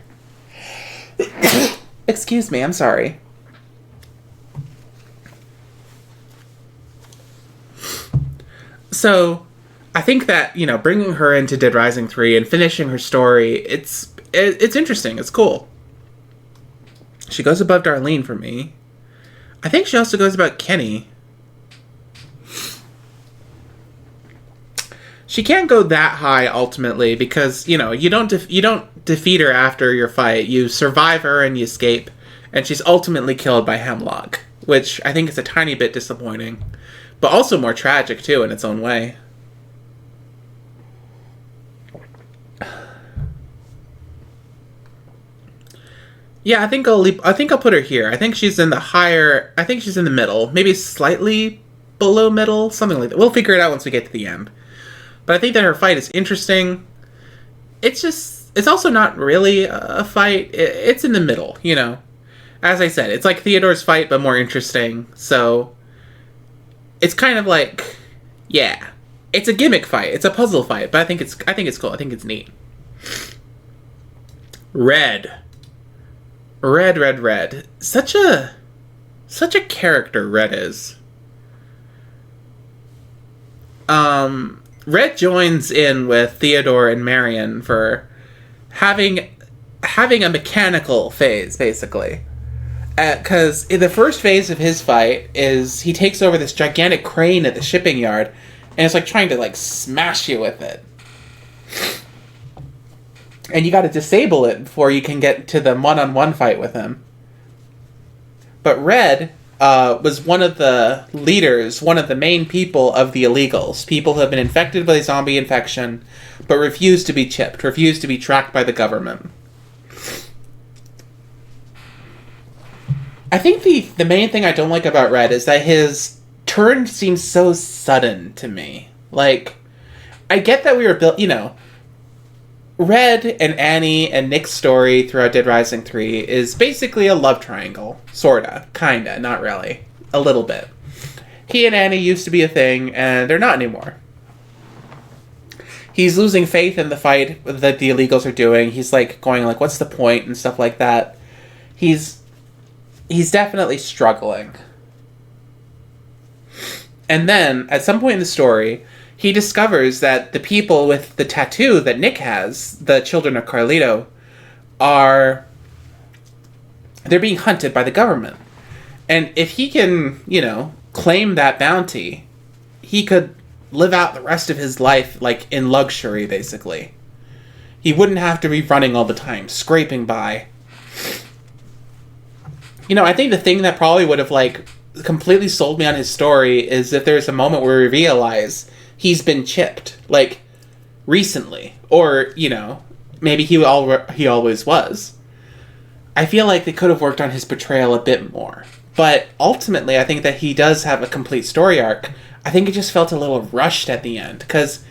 S1: Excuse me, I'm sorry. So, I think that, bringing her into Dead Rising 3 and finishing her story, it's interesting. It's cool. She goes above Darlene for me. I think she also goes above Kenny. She can't go that high ultimately because, you don't defeat her after your fight. You survive her and you escape, and she's ultimately killed by Hemlock, which I think is a tiny bit disappointing, but also more tragic too in its own way. Yeah, I think I'll put her here. I think she's in the middle, maybe slightly below middle, something like that. We'll figure it out once we get to the end. But I think that her fight is interesting. It's also not really a fight. It's in the middle, As I said, it's like Theodore's fight, but more interesting. So it's kind of like, yeah, it's a gimmick fight. It's a puzzle fight, but I think it's cool. I think it's neat. Red. Such a character, Red is. Red joins in with Theodore and Marion for having a mechanical phase, basically. Because in the first phase of his fight is he takes over this gigantic crane at the shipping yard, and it's like trying to like smash you with it. And you got to disable it before you can get to the one-on-one fight with him. But Red was one of the leaders, one of the main people of the illegals. People who have been infected by the zombie infection, but refuse to be chipped, refuse to be tracked by the government. I think the main thing I don't like about Red is that his turn seems so sudden to me. Like, I get that we were built, Red and Annie and Nick's story throughout Dead Rising 3 is basically a love triangle. Sorta. Kinda. Not really. A little bit. He and Annie used to be a thing, and they're not anymore. He's losing faith in the fight that the illegals are doing. He's going what's the point and stuff like that. He's definitely struggling. And then, at some point in the story, he discovers that the people with the tattoo that Nick has, the children of Carlito, they're being hunted by the government. And if he can, claim that bounty, he could live out the rest of his life, in luxury, basically. He wouldn't have to be running all the time, scraping by. I think the thing that probably would have, completely sold me on his story is if there's a moment where we realize he's been chipped, recently. Or, maybe he always was. I feel like they could have worked on his portrayal a bit more. But ultimately, I think that he does have a complete story arc. I think it just felt a little rushed at the end, because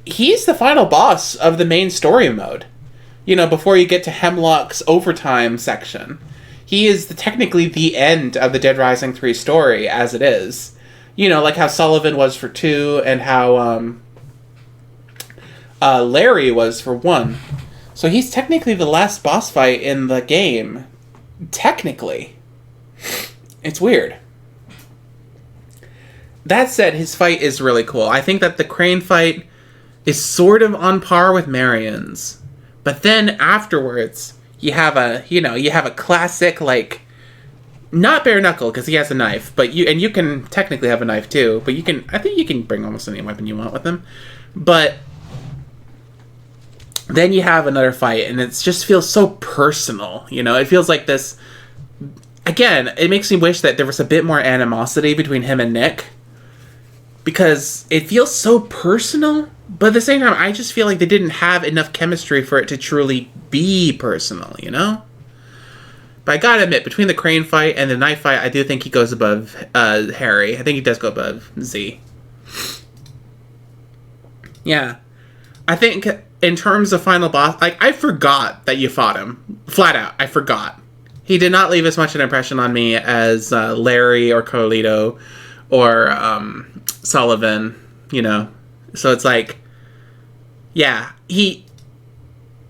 S1: he's the final boss of the main story mode. Before you get to Hemlock's overtime section. He is technically the end of the Dead Rising 3 story, as it is. Like how Sullivan was for 2, and how Larry was for 1. So he's technically the last boss fight in the game. Technically. It's weird. That said, his fight is really cool. I think that the crane fight is sort of on par with Marion's. But then afterwards, you have a classic, not bare knuckle, because he has a knife, but you can technically have a knife too, but I think you can bring almost any weapon you want with him. But then you have another fight, and it just feels so personal, it feels like this, again, it makes me wish that there was a bit more animosity between him and Nick, because it feels so personal, but at the same time, I just feel like they didn't have enough chemistry for it to truly be personal, But I gotta admit, between the crane fight and the knife fight, I do think he goes above Harry. I think he does go above Z. Yeah. I think in terms of final boss, I forgot that you fought him. Flat out, I forgot. He did not leave as much an impression on me as Larry or Carlito or Sullivan, So it's yeah, he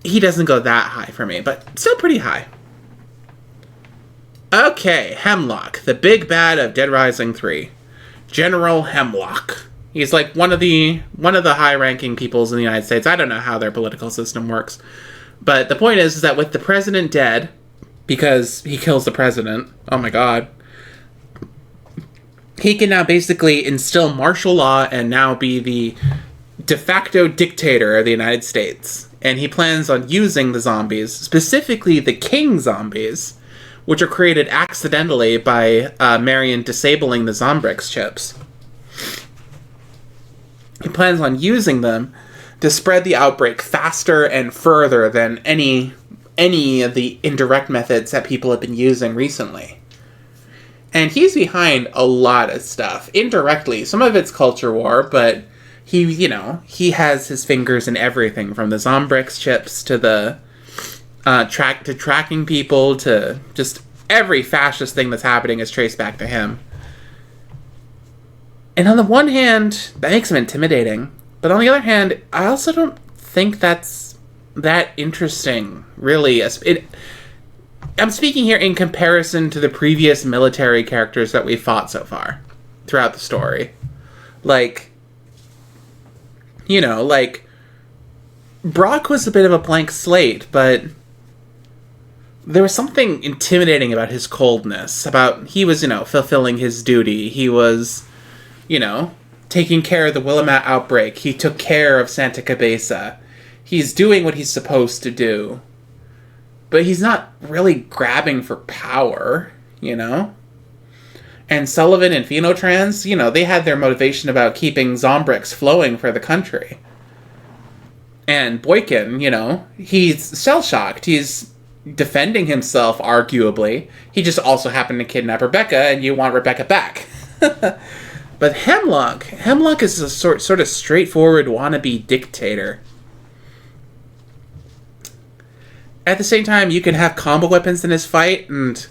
S1: doesn't go that high for me, but still pretty high. Okay, Hemlock, the big bad of Dead Rising 3. General Hemlock. He's like one of the high-ranking peoples in the United States. I don't know how their political system works, but the point is that with the president dead, because he kills the president, oh my god, he can now basically instill martial law and now be the de facto dictator of the United States. And he plans on using the zombies, specifically the king zombies, which are created accidentally by Marion disabling the Zombrix chips. He plans on using them to spread the outbreak faster and further than any of the indirect methods that people have been using recently. And he's behind a lot of stuff. Indirectly, some of it's culture war, but he has his fingers in everything, from the Zombrix chips to the tracking people, to just every fascist thing that's happening is traced back to him. And on the one hand, that makes him intimidating. But on the other hand, I also don't think that's that interesting, really. I'm speaking here in comparison to the previous military characters that we've fought so far throughout the story. Like, Brock was a bit of a blank slate, but there was something intimidating about his coldness. He was, fulfilling his duty. He was, taking care of the Willamette outbreak. He took care of Santa Cabeza. He's doing what he's supposed to do. But he's not really grabbing for power, And Sullivan and Phenotrans, they had their motivation about keeping Zombrix flowing for the country. And Boykin, he's shell-shocked. He's defending himself, arguably. He just also happened to kidnap Rebecca, and you want Rebecca back. But Hemlock is a sort of straightforward wannabe dictator. At the same time, you can have combo weapons in his fight, and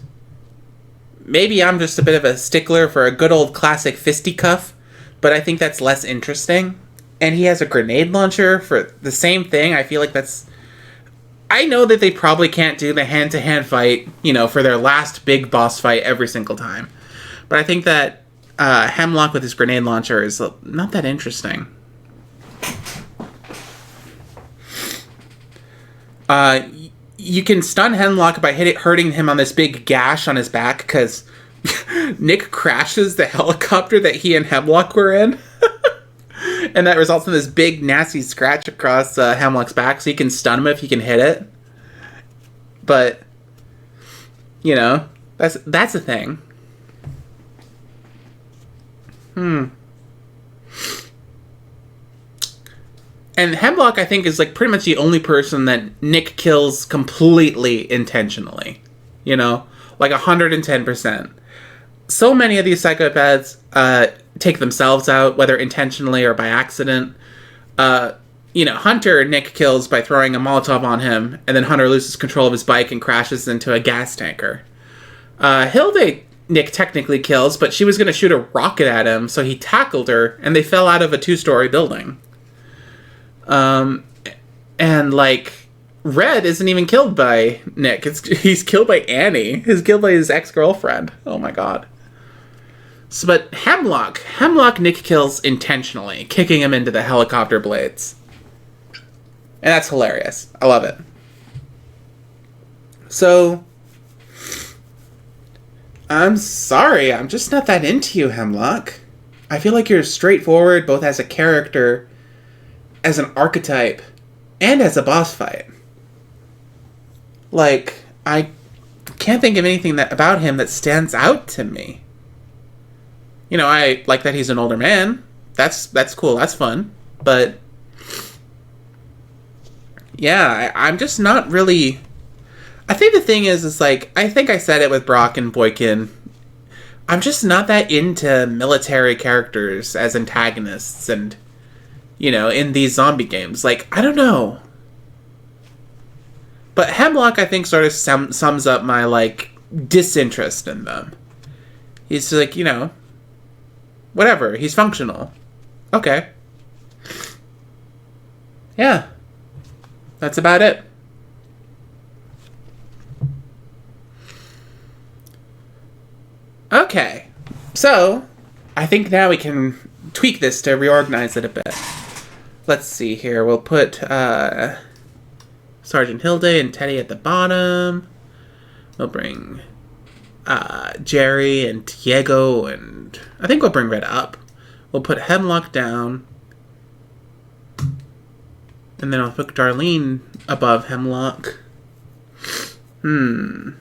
S1: maybe I'm just a bit of a stickler for a good old classic fisticuff, but I think that's less interesting. And he has a grenade launcher for the same thing. I feel like that's... I know that they probably can't do the hand-to-hand fight, for their last big boss fight every single time. But I think that Hemlock with his grenade launcher is not that interesting. You can stun Hemlock by hurting him on this big gash on his back, because Nick crashes the helicopter that he and Hemlock were in. And that results in this big, nasty scratch across Hemlock's back, so you can stun him if you can hit it. But, that's a thing. And Hemlock, I think, is pretty much the only person that Nick kills completely intentionally. 110%. So many of these psychopaths take themselves out, whether intentionally or by accident. Hunter, Nick kills by throwing a Molotov on him, and then Hunter loses control of his bike and crashes into a gas tanker. Hilde, Nick technically kills, but she was going to shoot a rocket at him, so he tackled her, and they fell out of a 2-story building. Red isn't even killed by Nick. He's killed by Annie. He's killed by his ex-girlfriend. Oh my god. But Hemlock Nick kills intentionally, kicking him into the helicopter blades. And that's hilarious. I love it. So, I'm sorry, I'm just not that into you, Hemlock. I feel like you're straightforward, both as a character, as an archetype, and as a boss fight. I can't think of anything about him that stands out to me. I like that he's an older man. That's cool, that's fun. But, yeah, I'm just not really... I think the thing is I think I said it with Brock and Boykin. I'm just not that into military characters as antagonists and, in these zombie games. I don't know. But Hemlock, I think, sort of sums up my, disinterest in them. He's whatever. He's functional. Okay. Yeah. That's about it. Okay. So, I think now we can tweak this to reorganize it a bit. Let's see here. We'll put Sergeant Hilde and Teddy at the bottom. We'll bring Jerry and Diego, and I think we'll bring Red up. We'll put Hemlock down. And then I'll put Darlene above Hemlock. I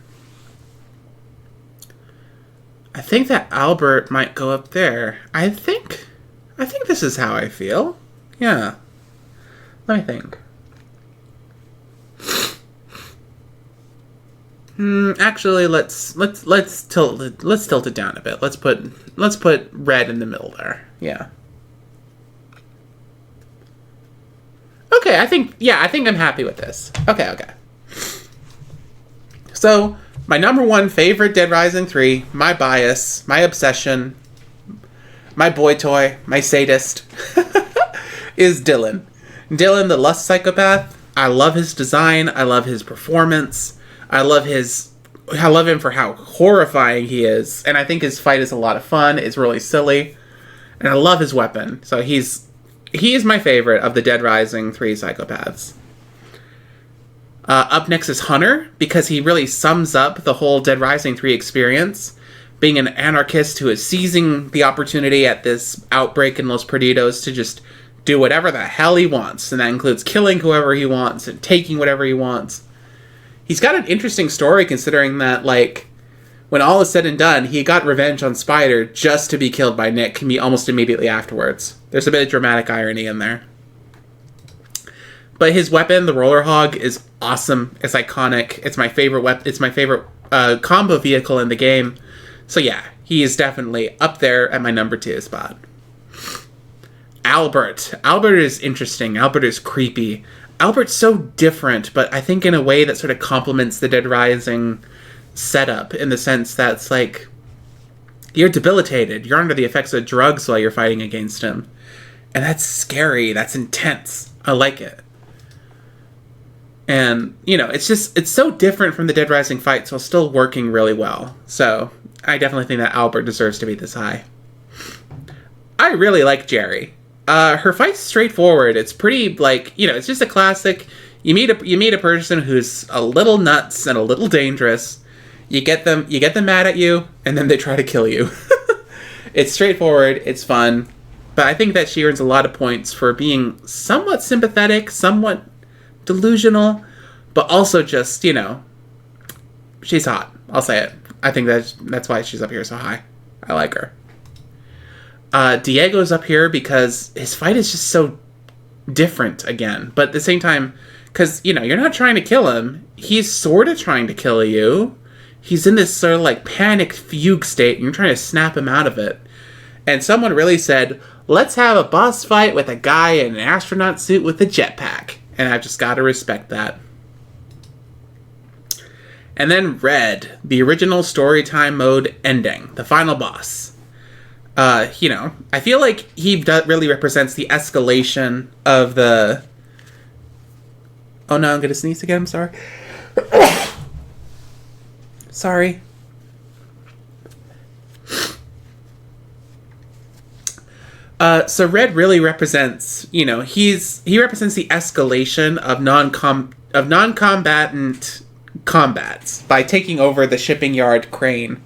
S1: think that Albert might go up there. I think this is how I feel. Yeah. Let me think. Actually, let's tilt it down a bit. Let's put Red in the middle there. Yeah. Okay, I think I'm happy with this. Okay. So, my number one favorite Dead Rising 3, my bias, my obsession, my boy toy, my sadist, is Dylan. Dylan, the Lust Psychopath. I love his design. I love his performance. I love him for how horrifying he is. And I think his fight is a lot of fun. It's really silly. And I love his weapon. So he is my favorite of the Dead Rising 3 psychopaths. Up next is Hunter, because he really sums up the whole Dead Rising 3 experience. Being an anarchist who is seizing the opportunity at this outbreak in Los Perdidos to just do whatever the hell he wants. And that includes killing whoever he wants and taking whatever he wants. He's got an interesting story, considering that, like, when all is said and done, he got revenge on Spider just to be killed by Nick almost immediately afterwards. There's a bit of dramatic irony in there. But his weapon, the Roller Hog, is awesome. It's iconic. It's my favorite weapon. It's my favorite combo vehicle in the game. So yeah, he is definitely up there at my number 2 spot. Albert. Albert is interesting. Albert is creepy. Albert's so different, but I think in a way that sort of complements the Dead Rising setup, in the sense that it's like, you're debilitated. You're under the effects of drugs while you're fighting against him. And that's scary. That's intense. I like it. And, it's so different from the Dead Rising fights while still working really well. So, I definitely think that Albert deserves to be this high. I really like Jerry. Her fight's straightforward. It's pretty, it's just a classic. You meet a person who's a little nuts and a little dangerous. You get them mad at you, and then they try to kill you. It's straightforward. It's fun. But I think that she earns a lot of points for being somewhat sympathetic, somewhat delusional, but also just, she's hot. I'll say it. I think that's why she's up here so high. I like her. Diego's up here because his fight is just so different again. But at the same time, because, you're not trying to kill him. He's sort of trying to kill you. He's in this sort of panicked fugue state, and you're trying to snap him out of it. And someone really said, let's have a boss fight with a guy in an astronaut suit with a jetpack. And I've just got to respect that. And then Red, the original storytime mode ending, the final boss. I feel like he really represents the escalation of the... Oh no, I'm going to sneeze again, I'm sorry. Sorry. So Red really represents, he represents the escalation of non-combatant combats by taking over the shipping yard crane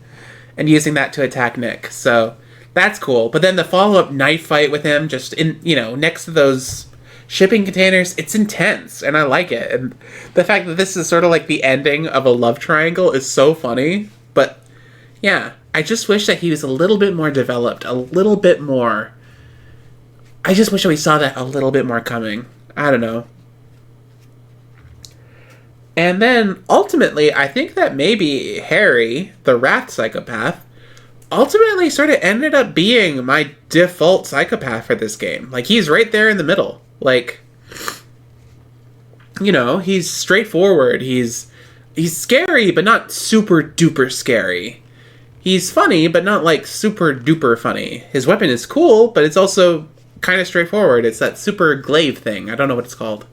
S1: and using that to attack Nick. So that's cool. But then the follow-up knife fight with him, just in, next to those shipping containers, it's intense, and I like it. And the fact that this is sort of like the ending of a love triangle is so funny. But yeah, I just wish that he was a little bit more developed, a little bit more. I just wish we saw that a little bit more coming. I don't know. And then, ultimately, I think that maybe Harry, the Wrath Psychopath, ultimately sort of ended up being my default psychopath for this game. He's right there in the middle. He's straightforward. He's scary, but not super duper scary. He's funny, but not super duper funny. His weapon is cool, but it's also kind of straightforward. It's that super glaive thing. I don't know what it's called.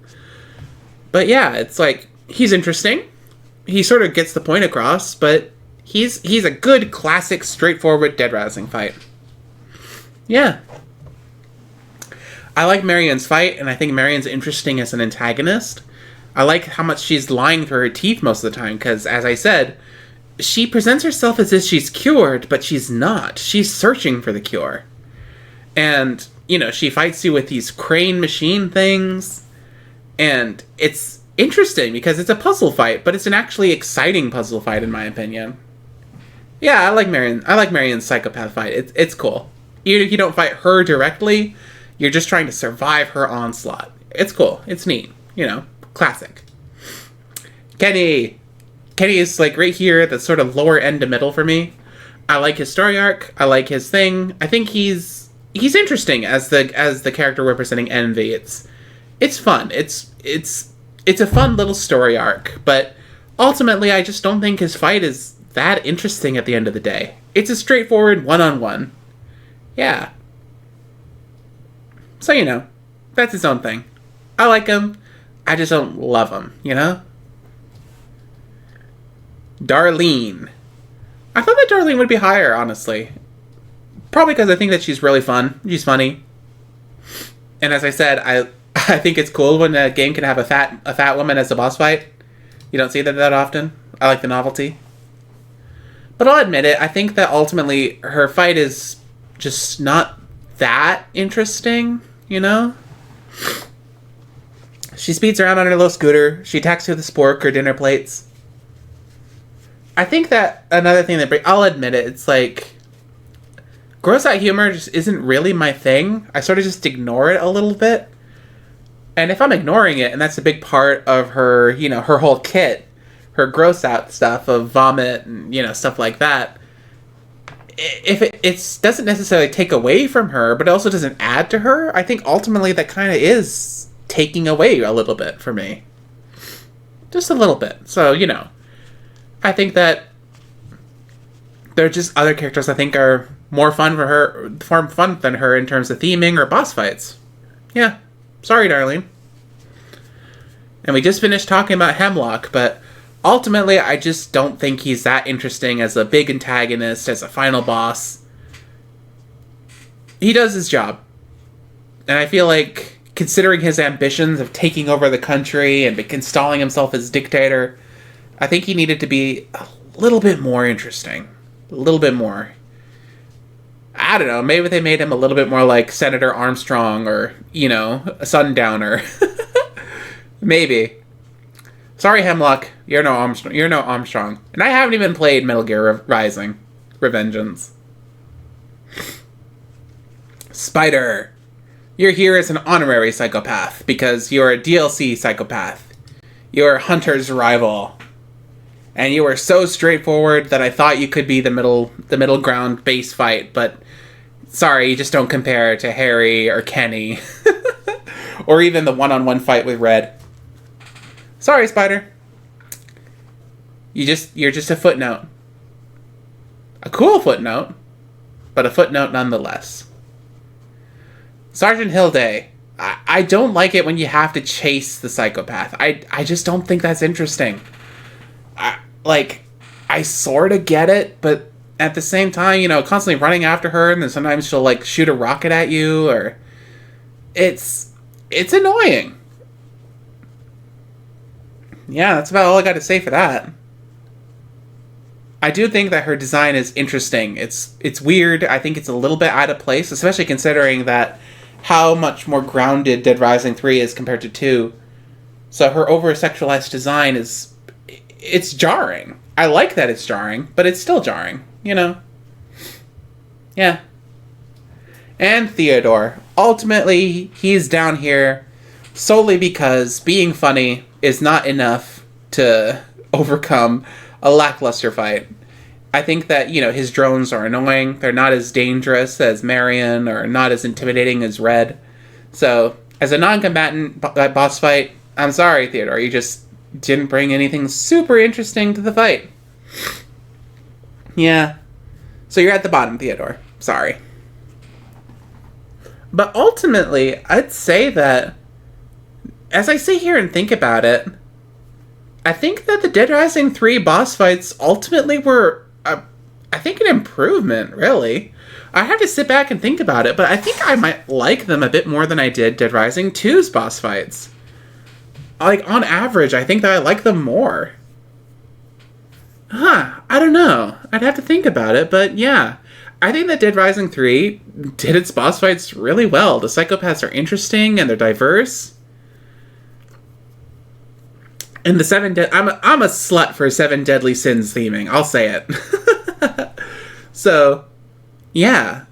S1: But yeah, it's he's interesting. He sort of gets the point across, but he's a good, classic, straightforward Dead Rising fight. Yeah. I like Marion's fight, and I think Marion's interesting as an antagonist. I like how much she's lying through her teeth most of the time, because, as I said, she presents herself as if she's cured, but she's not. She's searching for the cure. And, you know, she fights you with these crane machine things, and it's interesting because it's a puzzle fight, but it's an actually exciting puzzle fight, in my opinion. Yeah, I like Marion. I like Marion's psychopath fight. It's cool. Even if you don't fight her directly, you're just trying to survive her onslaught. It's cool. It's neat. You know, classic. Kenny. Kenny is like right here at the sort of lower end to middle for me. I like his story arc. I like his thing. I think he's interesting as the character representing envy. It's fun. It's a fun little story arc, but ultimately I just don't think his fight is that interesting at the end of the day. It's a straightforward one-on-one. Yeah. So, you know, that's his own thing. I like him. I just don't love him, you know? Darlene. I thought that Darlene would be higher, honestly. Probably because I think that she's really fun. She's funny. And as I said, I think it's cool when a game can have a fat woman as a boss fight. You don't see that often. I like the novelty. But I'll admit it, I think that ultimately her fight is just not that interesting, you know? She speeds around on her little scooter. She attacks you with a spork or dinner plates. I think that another thing that I'll admit it, it's like gross out humor just isn't really my thing. I sort of just ignore it a little bit. And if I'm ignoring it, and that's a big part of her, you know, her whole kit, her gross out stuff of vomit and, you know, stuff like that, if it doesn't necessarily take away from her, but it also doesn't add to her, I think ultimately that kind of is taking away a little bit for me. Just a little bit. So, you know, I think that there are just other characters I think are more fun for her, more fun than her in terms of theming or boss fights. Yeah. Sorry, Darlene. And we just finished talking about Hemlock, but ultimately I just don't think he's that interesting as a big antagonist, as a final boss. He does his job. And I feel like, considering his ambitions of taking over the country and installing himself as dictator, I think he needed to be a little bit more interesting. A little bit more. I don't know, maybe they made him a little bit more like Senator Armstrong or, you know, a Sundowner. Maybe. Sorry, Hemlock, you're no Armstrong. And I haven't even played Metal Gear Rising. Revengeance. Spider. You're here as an honorary psychopath because you're a DLC psychopath. You're Hunter's rival. And you were so straightforward that I thought you could be the middle ground base fight, but sorry, you just don't compare to Harry or Kenny. Or even the one-on-one fight with Red. Sorry, Spider. You're just a footnote. A cool footnote, but a footnote nonetheless. Sergeant Hilday. I don't like it when you have to chase the psychopath. I just don't think that's interesting. I sort of get it, but at the same time, you know, constantly running after her, and then sometimes she'll, like, shoot a rocket at you, or... It's annoying. Yeah, that's about all I got to say for that. I do think that her design is interesting. It's weird. I think it's a little bit out of place, especially considering that how much more grounded Dead Rising 3 is compared to 2. So her over-sexualized design is... It's jarring. I like that it's jarring, but it's still jarring, you know? Yeah. And Theodore. Ultimately, he's down here solely because being funny is not enough to overcome a lackluster fight. I think that, you know, his drones are annoying. They're not as dangerous as Marion or not as intimidating as Red. So, as a non-combatant boss fight, I'm sorry, Theodore. You just didn't bring anything super interesting to the fight. Yeah. So you're at the bottom, Theodore. Sorry. But ultimately, I'd say that, as I sit here and think about it, I think that the Dead Rising 3 boss fights ultimately were I think an improvement, really. I have to sit back and think about it, but I think I might like them a bit more than I did Dead Rising 2's boss fights. Like, on average, I think that I like them more. I don't know. I'd have to think about it, but yeah. I think that Dead Rising 3 did its boss fights really well. The psychopaths are interesting and they're diverse. And the I'm a slut for Seven Deadly Sins theming. I'll say it. So, yeah.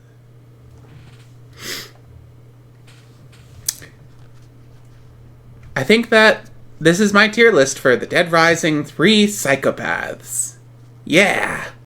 S1: I think that this is my tier list for the Dead Rising 3 Psychopaths. Yeah.